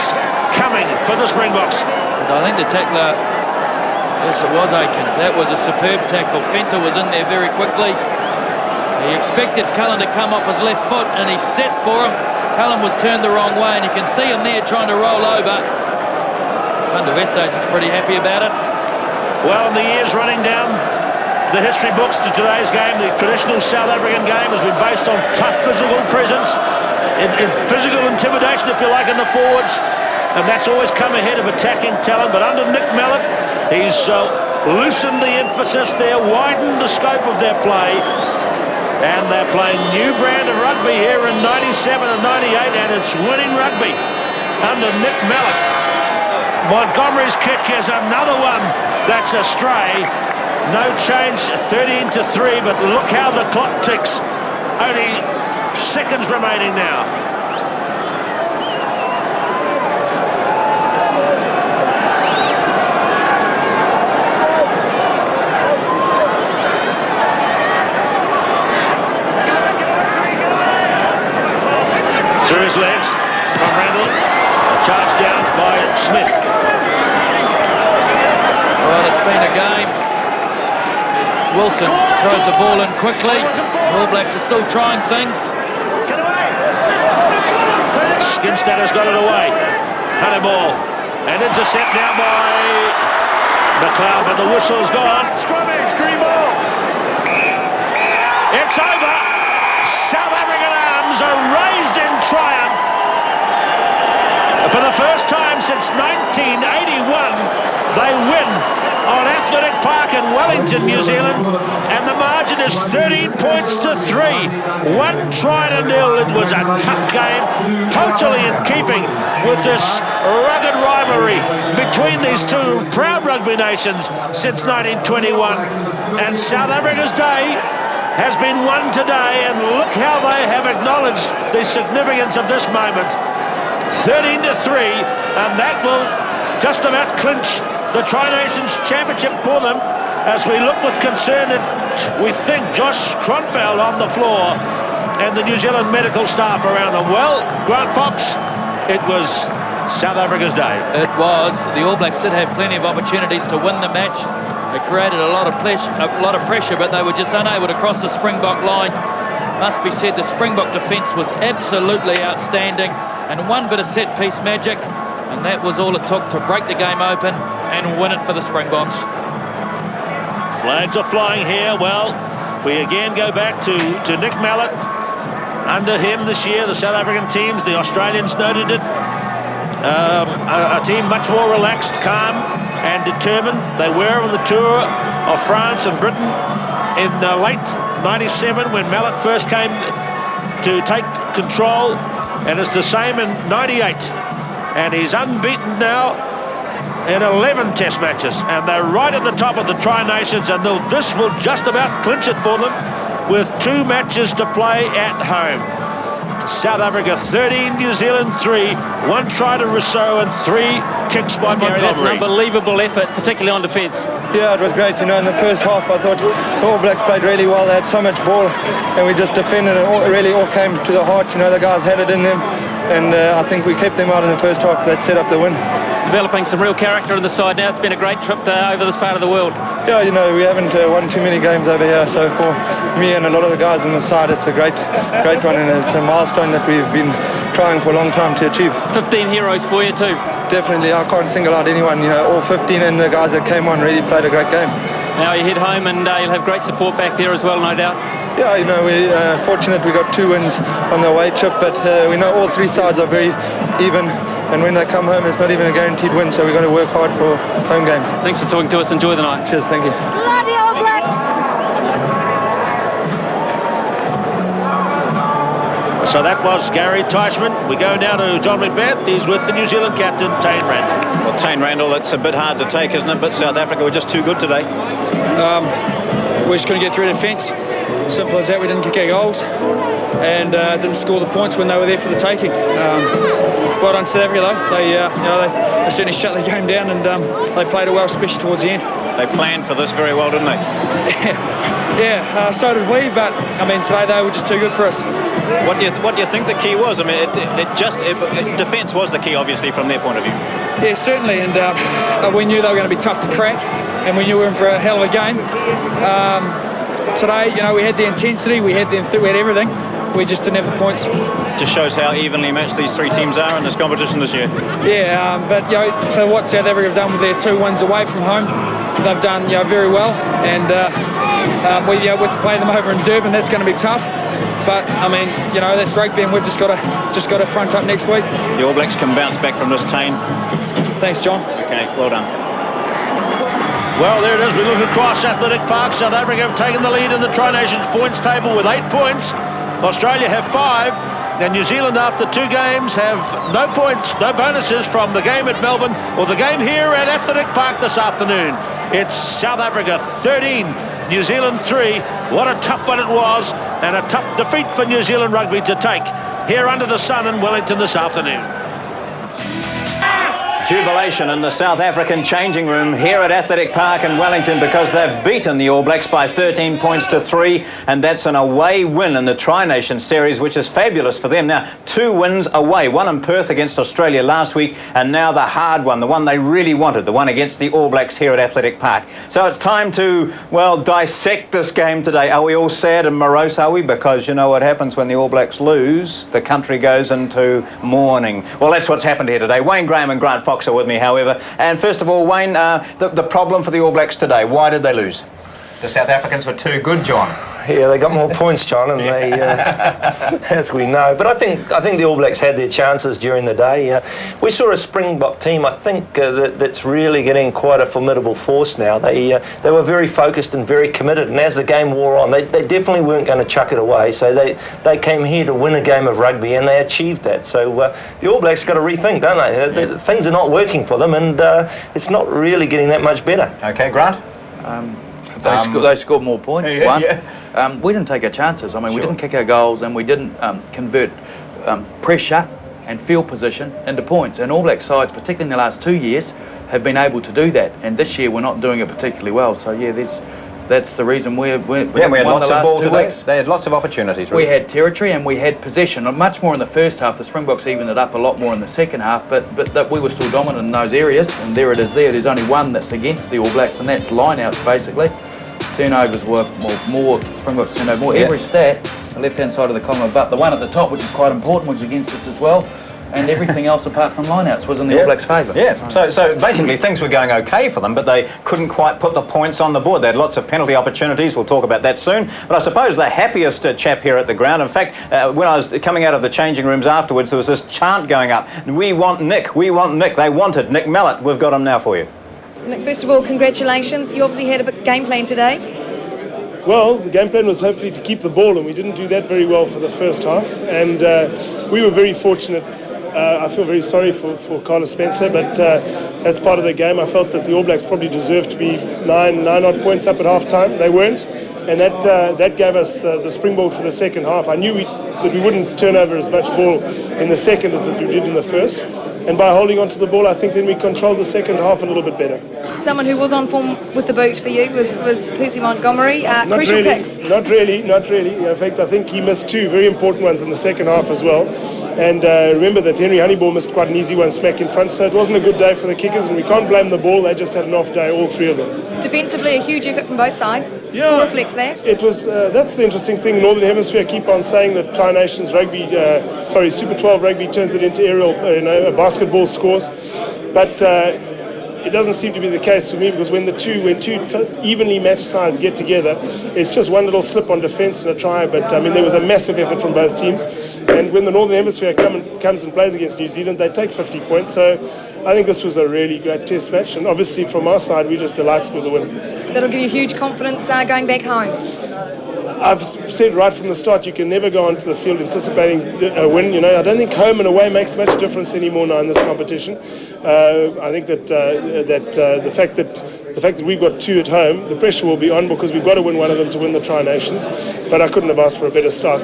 coming for the Springboks. And I think the tackler, yes, it was Aiken. That was a superb tackle. Fenter was in there very quickly. He expected Cullen to come off his left foot, and he set for him. Cullen was turned the wrong way, and you can see him there trying to roll over. Van der Westhuizen's pretty happy about it. Well, in the years running down the history books to today's game, the traditional South African game has been based on tough physical presence, in physical intimidation, if you like, in the forwards, and that's always come ahead of attacking talent. But under Nick Mallett, he's loosened the emphasis there, widened the scope of their play, and they're playing new brand of rugby here in 97 and 98, and it's winning rugby under Nick Mallett. Montgomery's kick is another one that's astray. No change, 13-3, but look how the clock ticks. Only seconds remaining now. Through his legs from Randall. A charge down by Smith. Well, it's been a game. Wilson throws the ball in quickly. The All Blacks are still trying things. Skinstad has got it away. Honeyball. An intercept now by McLeod, but the whistle's gone. Scrummage, green ball. It's over. South African arms are raised in triumph. For the first time since 1981, they win on Athletic Park in Wellington, New Zealand, and the margin is 13 points to 3. 1 try to 0. It was a tough game, totally in keeping with this rugged rivalry between these two proud rugby nations since 1921. And South Africa's day has been won today, and look how they have acknowledged the significance of this moment. 13-3, and that will just about clinch the Tri-Nations Championship for them, as we look with concern at, we think, Josh Kronfeld on the floor and the New Zealand medical staff around them. Well, Grant Fox, it was South Africa's day. It was. The All Blacks did have plenty of opportunities to win the match. They created a lot of pressure, but they were just unable to cross the Springbok line. Must be said, the Springbok defence was absolutely outstanding, and one bit of set-piece magic, and that was all it took to break the game open and win it for the Springboks. Flags are flying here. Well, we again go back to Nick Mallett. Under him this year, the South African teams, the Australians noted it, a team much more relaxed, calm and determined. They were on the tour of France and Britain in late 97 when Mallett first came to take control, and it's the same in 98. And he's unbeaten now in 11 test matches, and they're right at the top of the Tri-Nations, and this will just about clinch it for them with 2 matches to play at home. South Africa 13, New Zealand 3, 1 try to Rousseau and 3 kicks by Montgomery. That's an unbelievable effort, particularly on defence. Yeah, it was great. You know, in the first half, I thought the All Blacks played really well. They had so much ball, and we just defended it. It really all came to the heart. You know, the guys had it in them, and I think we kept them out in the first half. That set up the win. Developing some real character on the side now. It's been a great trip over this part of the world. Yeah, you know, we haven't won too many games over here, so for me and a lot of the guys on the side, it's a great one, and it's a milestone that we've been trying for a long time to achieve. 15 heroes for you too. Definitely, I can't single out anyone. You know, all 15 and the guys that came on really played a great game. Now you head home and you'll have great support back there as well, no doubt. Yeah, you know, we're fortunate we got 2 wins on the away trip, but we know all 3 sides are very even, and when they come home it's not even a guaranteed win, so we've got to work hard for home games. Thanks for talking to us. Enjoy the night. Cheers, thank you. Love you, All Blacks! So that was Gary Teichmann. We go now to John Macbeth. He's with the New Zealand captain, Tane Randall. Well, Tane Randall, it's a bit hard to take, isn't it? But South Africa were just too good today. We just couldn't get through defence. Simple as that. We didn't kick our goals and didn't score the points when they were there for the taking. Well done, South Africa, though. They certainly shut the game down, and they played it well, especially towards the end. They planned for this very well, didn't they? Yeah, so did we. But I mean, today they were just too good for us. What do you think the key was? I mean, defence was the key, obviously, from their point of view. Yeah, certainly, and we knew they were going to be tough to crack, and we knew we were in for a hell of a game. Today, you know, we had the intensity, we had everything. We just didn't have the points. Just shows how evenly matched these 3 teams are in this competition this year. Yeah, but you know, for what South Africa have done with their 2 wins away from home, they've done very well. And we have to play them over in Durban. That's going to be tough. But I mean, you know, that's rugby, and we've just got to front up next week. The All Blacks can bounce back from this, Tane. Thanks, John. Okay, well done. Well, there it is. We look across Athletic Park. South Africa have taken the lead in the Tri-Nations points table with 8 points. Australia have 5. And New Zealand, after 2 games, have no points, no bonuses from the game at Melbourne or the game here at Athletic Park this afternoon. It's South Africa 13, New Zealand 3. What a tough one it was, and a tough defeat for New Zealand rugby to take here under the sun in Wellington this afternoon. Jubilation in the South African changing room here at Athletic Park in Wellington because they've beaten the All Blacks by 13 points to 3, and that's an away win in the Tri-Nation series, which is fabulous for them. Now, 2 wins away, one in Perth against Australia last week, and now the hard one, the one they really wanted, the one against the All Blacks here at Athletic Park. So it's time to, well, dissect this game today. Are we all sad and morose, are we? Because you know what happens when the All Blacks lose? The country goes into mourning. Well, that's what's happened here today. Wayne Graham and Grant Fox are with me, however. And first of all, Wayne, the problem for the All Blacks today, why did they lose? The South Africans were too good, John. Yeah, they got more points, John, and they, as we know. But I think the All Blacks had their chances during the day. We saw a Springbok team, I think, that's really getting quite a formidable force now. They were very focused and very committed, and as the game wore on, they definitely weren't going to chuck it away. So they came here to win a game of rugby, and they achieved that. So the All Blacks got to rethink, don't they? Things are not working for them, and it's not really getting that much better. Okay, Grant? They scored more points. Yeah. We didn't take our chances. I mean, we didn't kick our goals, and we didn't convert pressure and field position into points. And All Black sides, particularly in the last 2 years, have been able to do that. And this year, we're not doing it particularly well. So yeah, That's the reason we had lots of ball today. They had lots of opportunities. Really. We had territory and we had possession, much more in the first half. The Springboks evened it up a lot more in the second half, but that we were still dominant in those areas. And there it is. There's only one that's against the All Blacks, and that's line-outs basically. Turnovers were more. Springboks turned over more. Every stat, the left-hand side of the column, but the one at the top, which is quite important, was against us as well. And everything else apart from lineouts was in the All Blacks' favour. Yeah, so basically things were going okay for them, but they couldn't quite put the points on the board. They had lots of penalty opportunities. We'll talk about that soon. But I suppose the happiest chap here at the ground, in fact, when I was coming out of the changing rooms afterwards, there was this chant going up, "We want Nick, we want Nick." They wanted Nick Mallett. We've got him now for you. Nick, first of all, congratulations. You obviously had a big game plan today. Well, the game plan was hopefully to keep the ball, and we didn't do that very well for the first half. And we were very fortunate. I feel very sorry for Carlos Spencer, but that's part of the game. I felt that the All Blacks probably deserved to be nine odd points up at half time. They weren't, and that gave us the springboard for the second half. I knew that we wouldn't turn over as much ball in the second as that we did in the first. And by holding on to the ball, I think then we controlled the second half a little bit better. Someone who was on form with the boot for you was Percy Montgomery. Crucial kicks. Not really. In fact, I think he missed two very important ones in the second half as well. And remember that Henry Honeyball missed quite an easy one smack in front, so it wasn't a good day for the kickers, and we can't blame the ball. They just had an off day, all three of them. Defensively, a huge effort from both sides. Yeah, score reflects that. It was. That's the interesting thing. Northern Hemisphere keep on saying that Tri-Nations rugby, Super 12 rugby turns it into aerial, basketball scores, but it doesn't seem to be the case for me, because when two evenly matched sides get together, it's just one little slip on defence and a try. But I mean, there was a massive effort from both teams, and when the Northern Hemisphere comes and plays against New Zealand, they take 50 points. So I think this was a really great test match, and obviously from our side, we're just delighted with the win. That'll give you huge confidence going back home. I've said right from the start, you can never go onto the field anticipating a win. I don't think home and away makes much difference anymore now in this competition. I think that the fact that we've got two at home, the pressure will be on, because we've got to win one of them to win the Tri-Nations. But I couldn't have asked for a better start.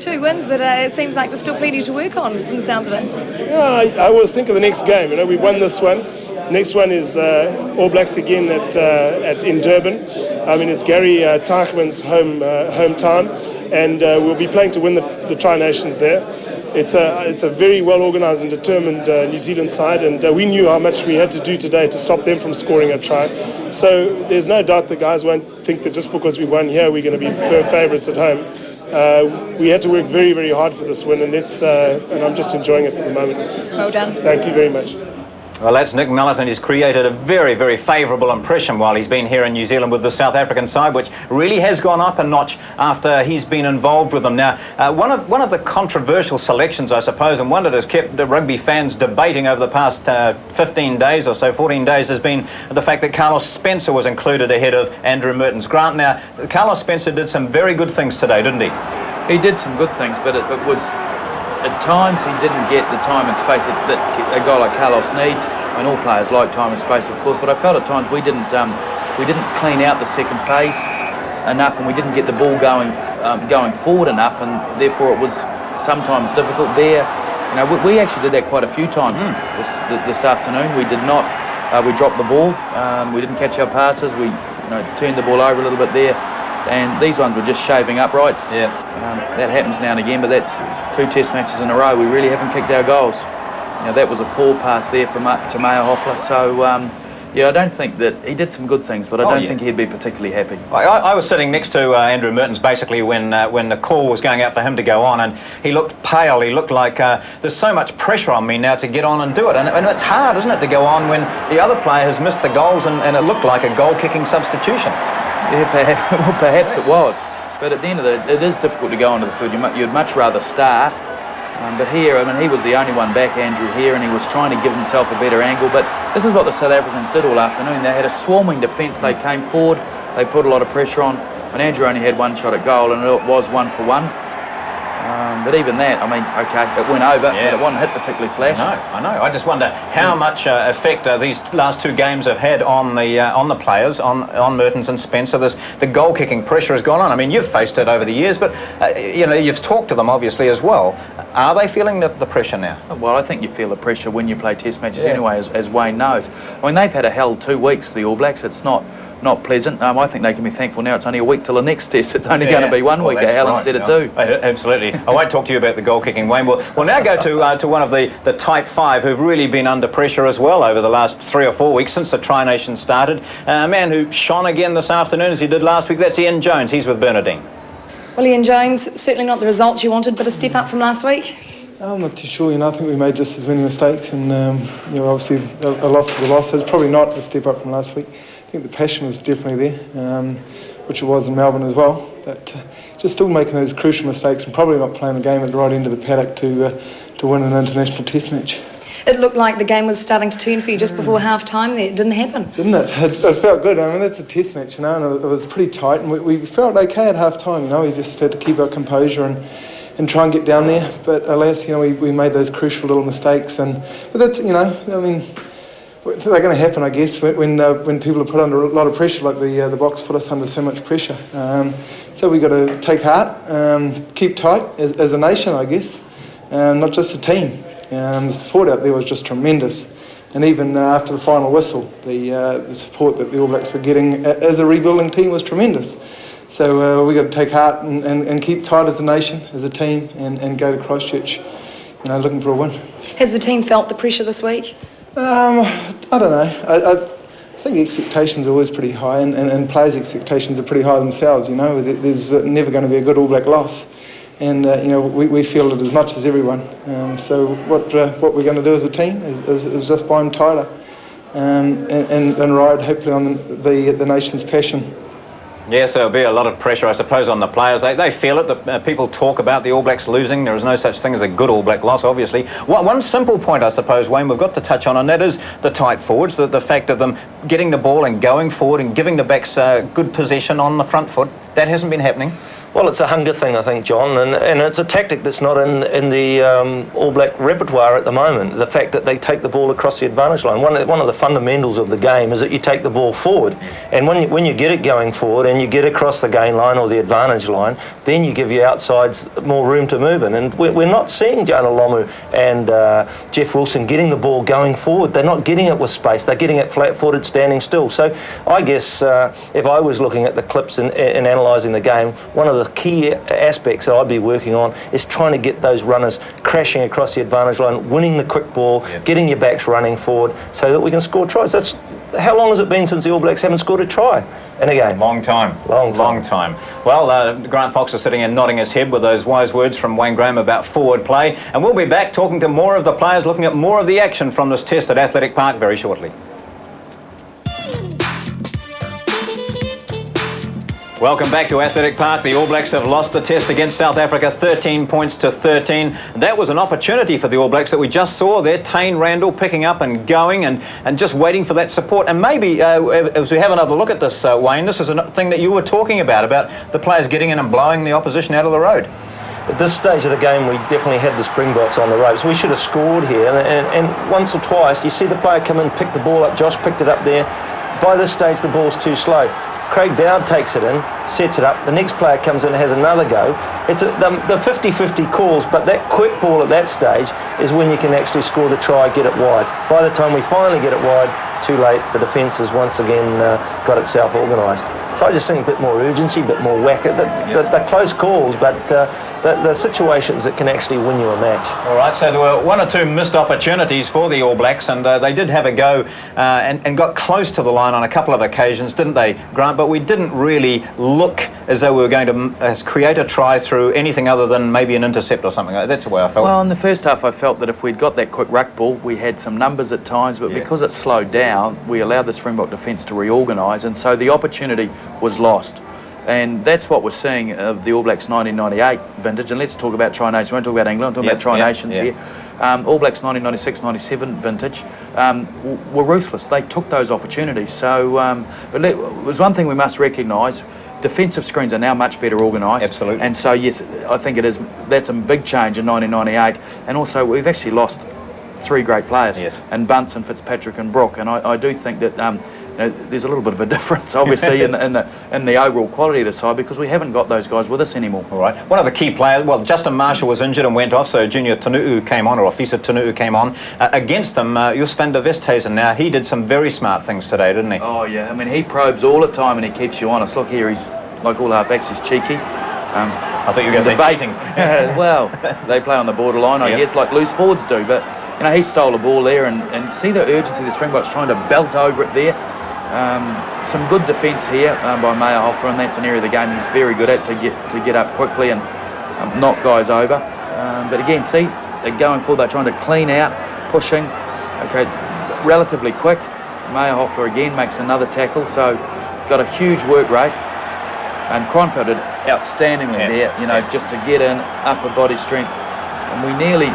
2 wins, but it seems like there's still plenty to work on from the sounds of it. Yeah, I always think of the next game. We've won this one. Next one is All Blacks again in Durban. I mean, it's Gary Teichmann's hometown, and we'll be playing to win the Tri-Nations there. It's a very well organised and determined New Zealand side, and we knew how much we had to do today to stop them from scoring a try. So there's no doubt the guys won't think that just because we won here, we're going to be firm favourites at home. We had to work very, very hard for this win, and I'm just enjoying it for the moment. Well done. Thank you very much. Well, that's Nick Mallett, and he's created a very, very favourable impression while he's been here in New Zealand with the South African side, which really has gone up a notch after he's been involved with them. Now, one of the controversial selections, I suppose, and one that has kept the rugby fans debating over the past 15 days or so, 14 days, has been the fact that Carlos Spencer was included ahead of Andrew Mertens-Grant. Now, Carlos Spencer did some very good things today, didn't he? He did some good things, but it was... At times he didn't get the time and space that a guy like Carlos needs. I mean, all players like time and space, of course, but I felt at times we didn't clean out the second phase enough, and we didn't get the ball going forward enough, and therefore it was sometimes difficult there. We actually did that quite a few times this afternoon. We did not. We dropped the ball. We didn't catch our passes. We turned the ball over a little bit there. And these ones were just shaving uprights. Yeah. That happens now and again, but that's 2 test matches in a row. We really haven't kicked our goals. That was a poor pass there to Meyer Hoffler. So, I don't think that he did some good things, but I don't think he'd be particularly happy. I was sitting next to Andrew Mertens basically when the call was going out for him to go on, and he looked pale. He looked like there's so much pressure on me now to get on and do it. And it's hard, isn't it, to go on when the other player has missed the goals and it looked like a goal-kicking substitution. Yeah, perhaps it was. But at the end of the day, it is difficult to go onto the field. You'd much rather start. But here, I mean, he was the only one back, Andrew, here, and he was trying to give himself a better angle. But this is what the South Africans did all afternoon. They had a swarming defence. They came forward. They put a lot of pressure on. And Andrew only had 1 shot at goal, and it was 1 for 1. But even that, I mean, okay, it went over, but it wasn't hit particularly flash. I know. I just wonder how much effect these last 2 games have had on the players, on Mertens and Spencer. The goal-kicking pressure has gone on. I mean, you've faced it over the years, but you've talked to them obviously as well. Are they feeling the pressure now? Well, I think you feel the pressure when you play test matches anyway, as Wayne knows. I mean, they've had a hell 2 weeks, the All Blacks. It's not not pleasant. I think they can be thankful now it's only a week till the next test. It's only going to be 1 week, Al, instead of 2. Absolutely. I won't talk to you about the goal kicking, Wayne. We'll now go to one of the tight 5 who've really been under pressure as well over the last 3 or 4 weeks since the Tri-Nation started. A man who shone again this afternoon as he did last week, that's Ian Jones. He's with Bernardine. Well, Ian Jones, certainly not the results you wanted, but a step up from last week. I'm not too sure. I think we made just as many mistakes, and obviously a loss is a loss. It's probably not a step up from last week. I think the passion was definitely there, which it was in Melbourne as well. But just still making those crucial mistakes and probably not playing the game at the right end of the paddock to win an international test match. It looked like the game was starting to turn for you just before half-time there. It didn't happen. Didn't it? It felt good. I mean, that's a test match, and it was pretty tight, and we felt okay at half-time, We just had to keep our composure and try and get down there. But alas, we made those crucial little mistakes, but that's, I mean, they're going to happen, I guess, when people are put under a lot of pressure, like the Box put us under so much pressure. So we've got to take heart, keep tight as a nation, I guess, not just a team. The support out there was just tremendous, and even after the final whistle, the support that the All Blacks were getting as a rebuilding team was tremendous. So we've got to take heart and keep tight as a nation, as a team, and go to Christchurch, looking for a win. Has the team felt the pressure this week? I don't know. I think expectations are always pretty high, and players' expectations are pretty high themselves. There's never going to be a good All Black loss. And we feel it as much as everyone. So what we're going to do as a team is just bind tighter and ride hopefully on the nation's passion. Yes, there'll be a lot of pressure, I suppose, on the players. They feel it. People talk about the All Blacks losing. There is no such thing as a good All Black loss, obviously. One simple point, I suppose, Wayne, we've got to touch on, and that is the tight forwards, the fact of them getting the ball and going forward and giving the backs good possession on the front foot. That hasn't been happening. Well, it's a hunger thing, I think, John, and it's a tactic that's not in the All Black repertoire at the moment. The fact that they take the ball across the advantage line. One of the fundamentals of the game is that you take the ball forward, and when you get it going forward and you get across the gain line or the advantage line, then you give your outsides more room to move in. And we're not seeing Jonah Lomu and Jeff Wilson getting the ball going forward. They're not getting it with space. They're getting it flat-footed, standing still. So I guess if I was looking at the clips and analysing the game, one of the key aspects that I'd be working on is trying to get those runners crashing across the advantage line, winning the quick ball, getting your backs running forward so that we can score tries. How long has it been since the All Blacks haven't scored a try in a game? Long time. Well, Grant Fox is sitting and nodding his head with those wise words from Wayne Graham about forward play, and we'll be back talking to more of the players, looking at more of the action from this test at Athletic Park very shortly. Welcome back to Athletic Park. The All Blacks have lost the test against South Africa 13 points to 13. That was an opportunity for the All Blacks that we just saw there. Tane Randall picking up and going and just waiting for that support. And maybe as we have another look at this, Wayne, this is a thing that you were talking about the players getting in and blowing the opposition out of the road. At this stage of the game, we definitely had the Springboks on the ropes. We should have scored here. And once or twice, you see the player come in, pick the ball up. Josh picked it up there. By this stage, the ball's too slow. Craig Dowd takes it in, sets it up. The next player comes in and has another go. It's the 50-50 calls, but that quick ball at that stage is when you can actually score the try, get it wide. By the time we finally get it wide, too late. The defence has once again got itself organised. So I just think a bit more urgency, a bit more whack. They're close calls, but the situations that can actually win you a match. All right, so there were one or two missed opportunities for the All Blacks, and they did have a go and got close to the line on a couple of occasions, didn't they, Grant? But we didn't really look as though we were going to create a try through anything other than maybe an intercept or something. That's the way I felt. Well, in the first half, I felt that if we'd got that quick ruck ball, we had some numbers at times, but because it slowed down, we allowed the Springbok defence to reorganise, and so the opportunity was lost. And that's what we're seeing of the All Blacks 1998 vintage. And let's talk about Tri-Nations. We won't talk about England, we'll talk about Tri-Nations here. All Blacks 1996-97 vintage were ruthless. They took those opportunities. So but it was one thing we must recognise. Defensive screens are now much better organised. Absolutely. And so, yes, I think that's a big change in 1998. And also, we've actually lost three great players, and Bunce and Fitzpatrick and Brook, and I do think that there's a little bit of a difference, obviously, in the overall quality of the side because we haven't got those guys with us anymore. All right. One of the key players, well, Justin Marshall was injured and went off, so Junior Tanu'u came on, or Ofisa Tanu'u came on. Against them, Jos van der Westhuizen now, he did some very smart things today, didn't he? Oh, yeah. I mean, he probes all the time and he keeps you honest. Look here, he's, like all halfbacks, he's cheeky. I thought you were going to say baiting. Well, they play on the borderline, I guess, like loose forwards do, but, you know, he stole a ball there and see the urgency the Springboks trying to belt over it there. Some good defence here by Meyerhofer, and that's an area of the game he's very good at to get up quickly and knock guys over. But again, see, they're going forward, they're trying to clean out, pushing, okay, relatively quick. Meyerhofer again makes another tackle, so got a huge work rate. And Cronfeld did outstandingly there, you know, just to get in, upper body strength. And we nearly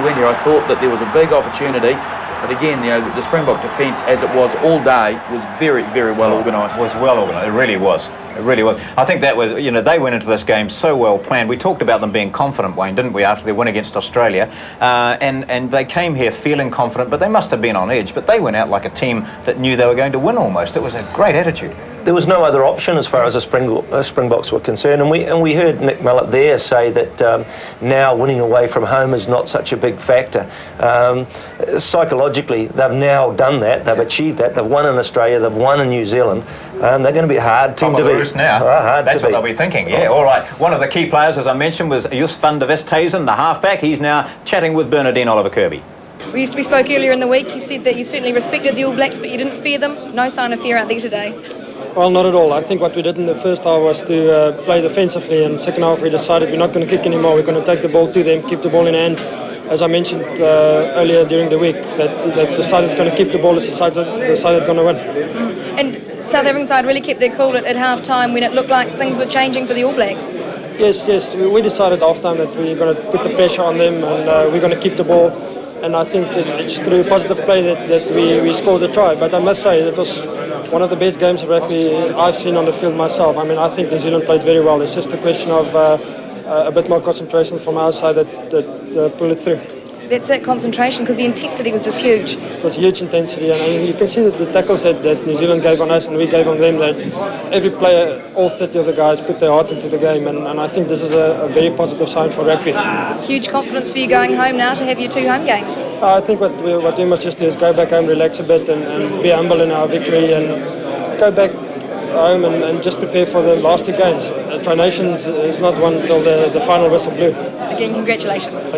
went here. I thought that there was a big opportunity. But again, you know, the Springbok defence, as it was all day, was very, very well organised. It was well organised. It really was. It really was. I think that was, you know, they went into this game so well planned. We talked about them being confident, Wayne, didn't we, after their win against Australia? And they came here feeling confident, but they must have been on edge. But they went out like a team that knew they were going to win almost. It was a great attitude. There was no other option as far as the Springboks were concerned, and we heard Nick Mallett there say that now winning away from home is not such a big factor. Psychologically, they've now done that, they've achieved that, they've won in Australia, they've won in New Zealand. They're going to be a hard team to beat. Now. That's what they'll be thinking, yeah, all right. One of the key players, as I mentioned, was Jos van der Westhuizen, the halfback. He's now chatting with Bernardine Oliver Kirby. We spoke earlier in the week. You said that you certainly respected the All Blacks, but you didn't fear them. No sign of fear out there today. Well, not at all. I think what we did in the first half was to play defensively, and second half we decided we're not going to kick anymore. We're going to take the ball to them, keep the ball in hand. As I mentioned earlier during the week, that the side that's going to keep the ball is the side that's going to win. And South African side really kept their cool at half-time when it looked like things were changing for the All Blacks. Yes. We decided half-time that we're going to put the pressure on them and we're going to keep the ball. And I think it's through positive play that we scored the try. But I must say, it was one of the best games of rugby I've seen on the field myself. I mean, I think New Zealand played very well. It's just a question of a bit more concentration from our side that pull it through. That's that concentration, because the intensity was just huge. It was huge intensity, and you can see that the tackles that New Zealand gave on us and we gave on them, that every player, all 30 of the guys, put their heart into the game, and I think this is a very positive sign for rugby. Huge confidence for you going home now to have your 2 home games. I think what we must just do is go back home, relax a bit, and be humble in our victory, and go back home and just prepare for the last 2 games. Tri Nations is not one until the final whistle blew. Again, congratulations. Thank you.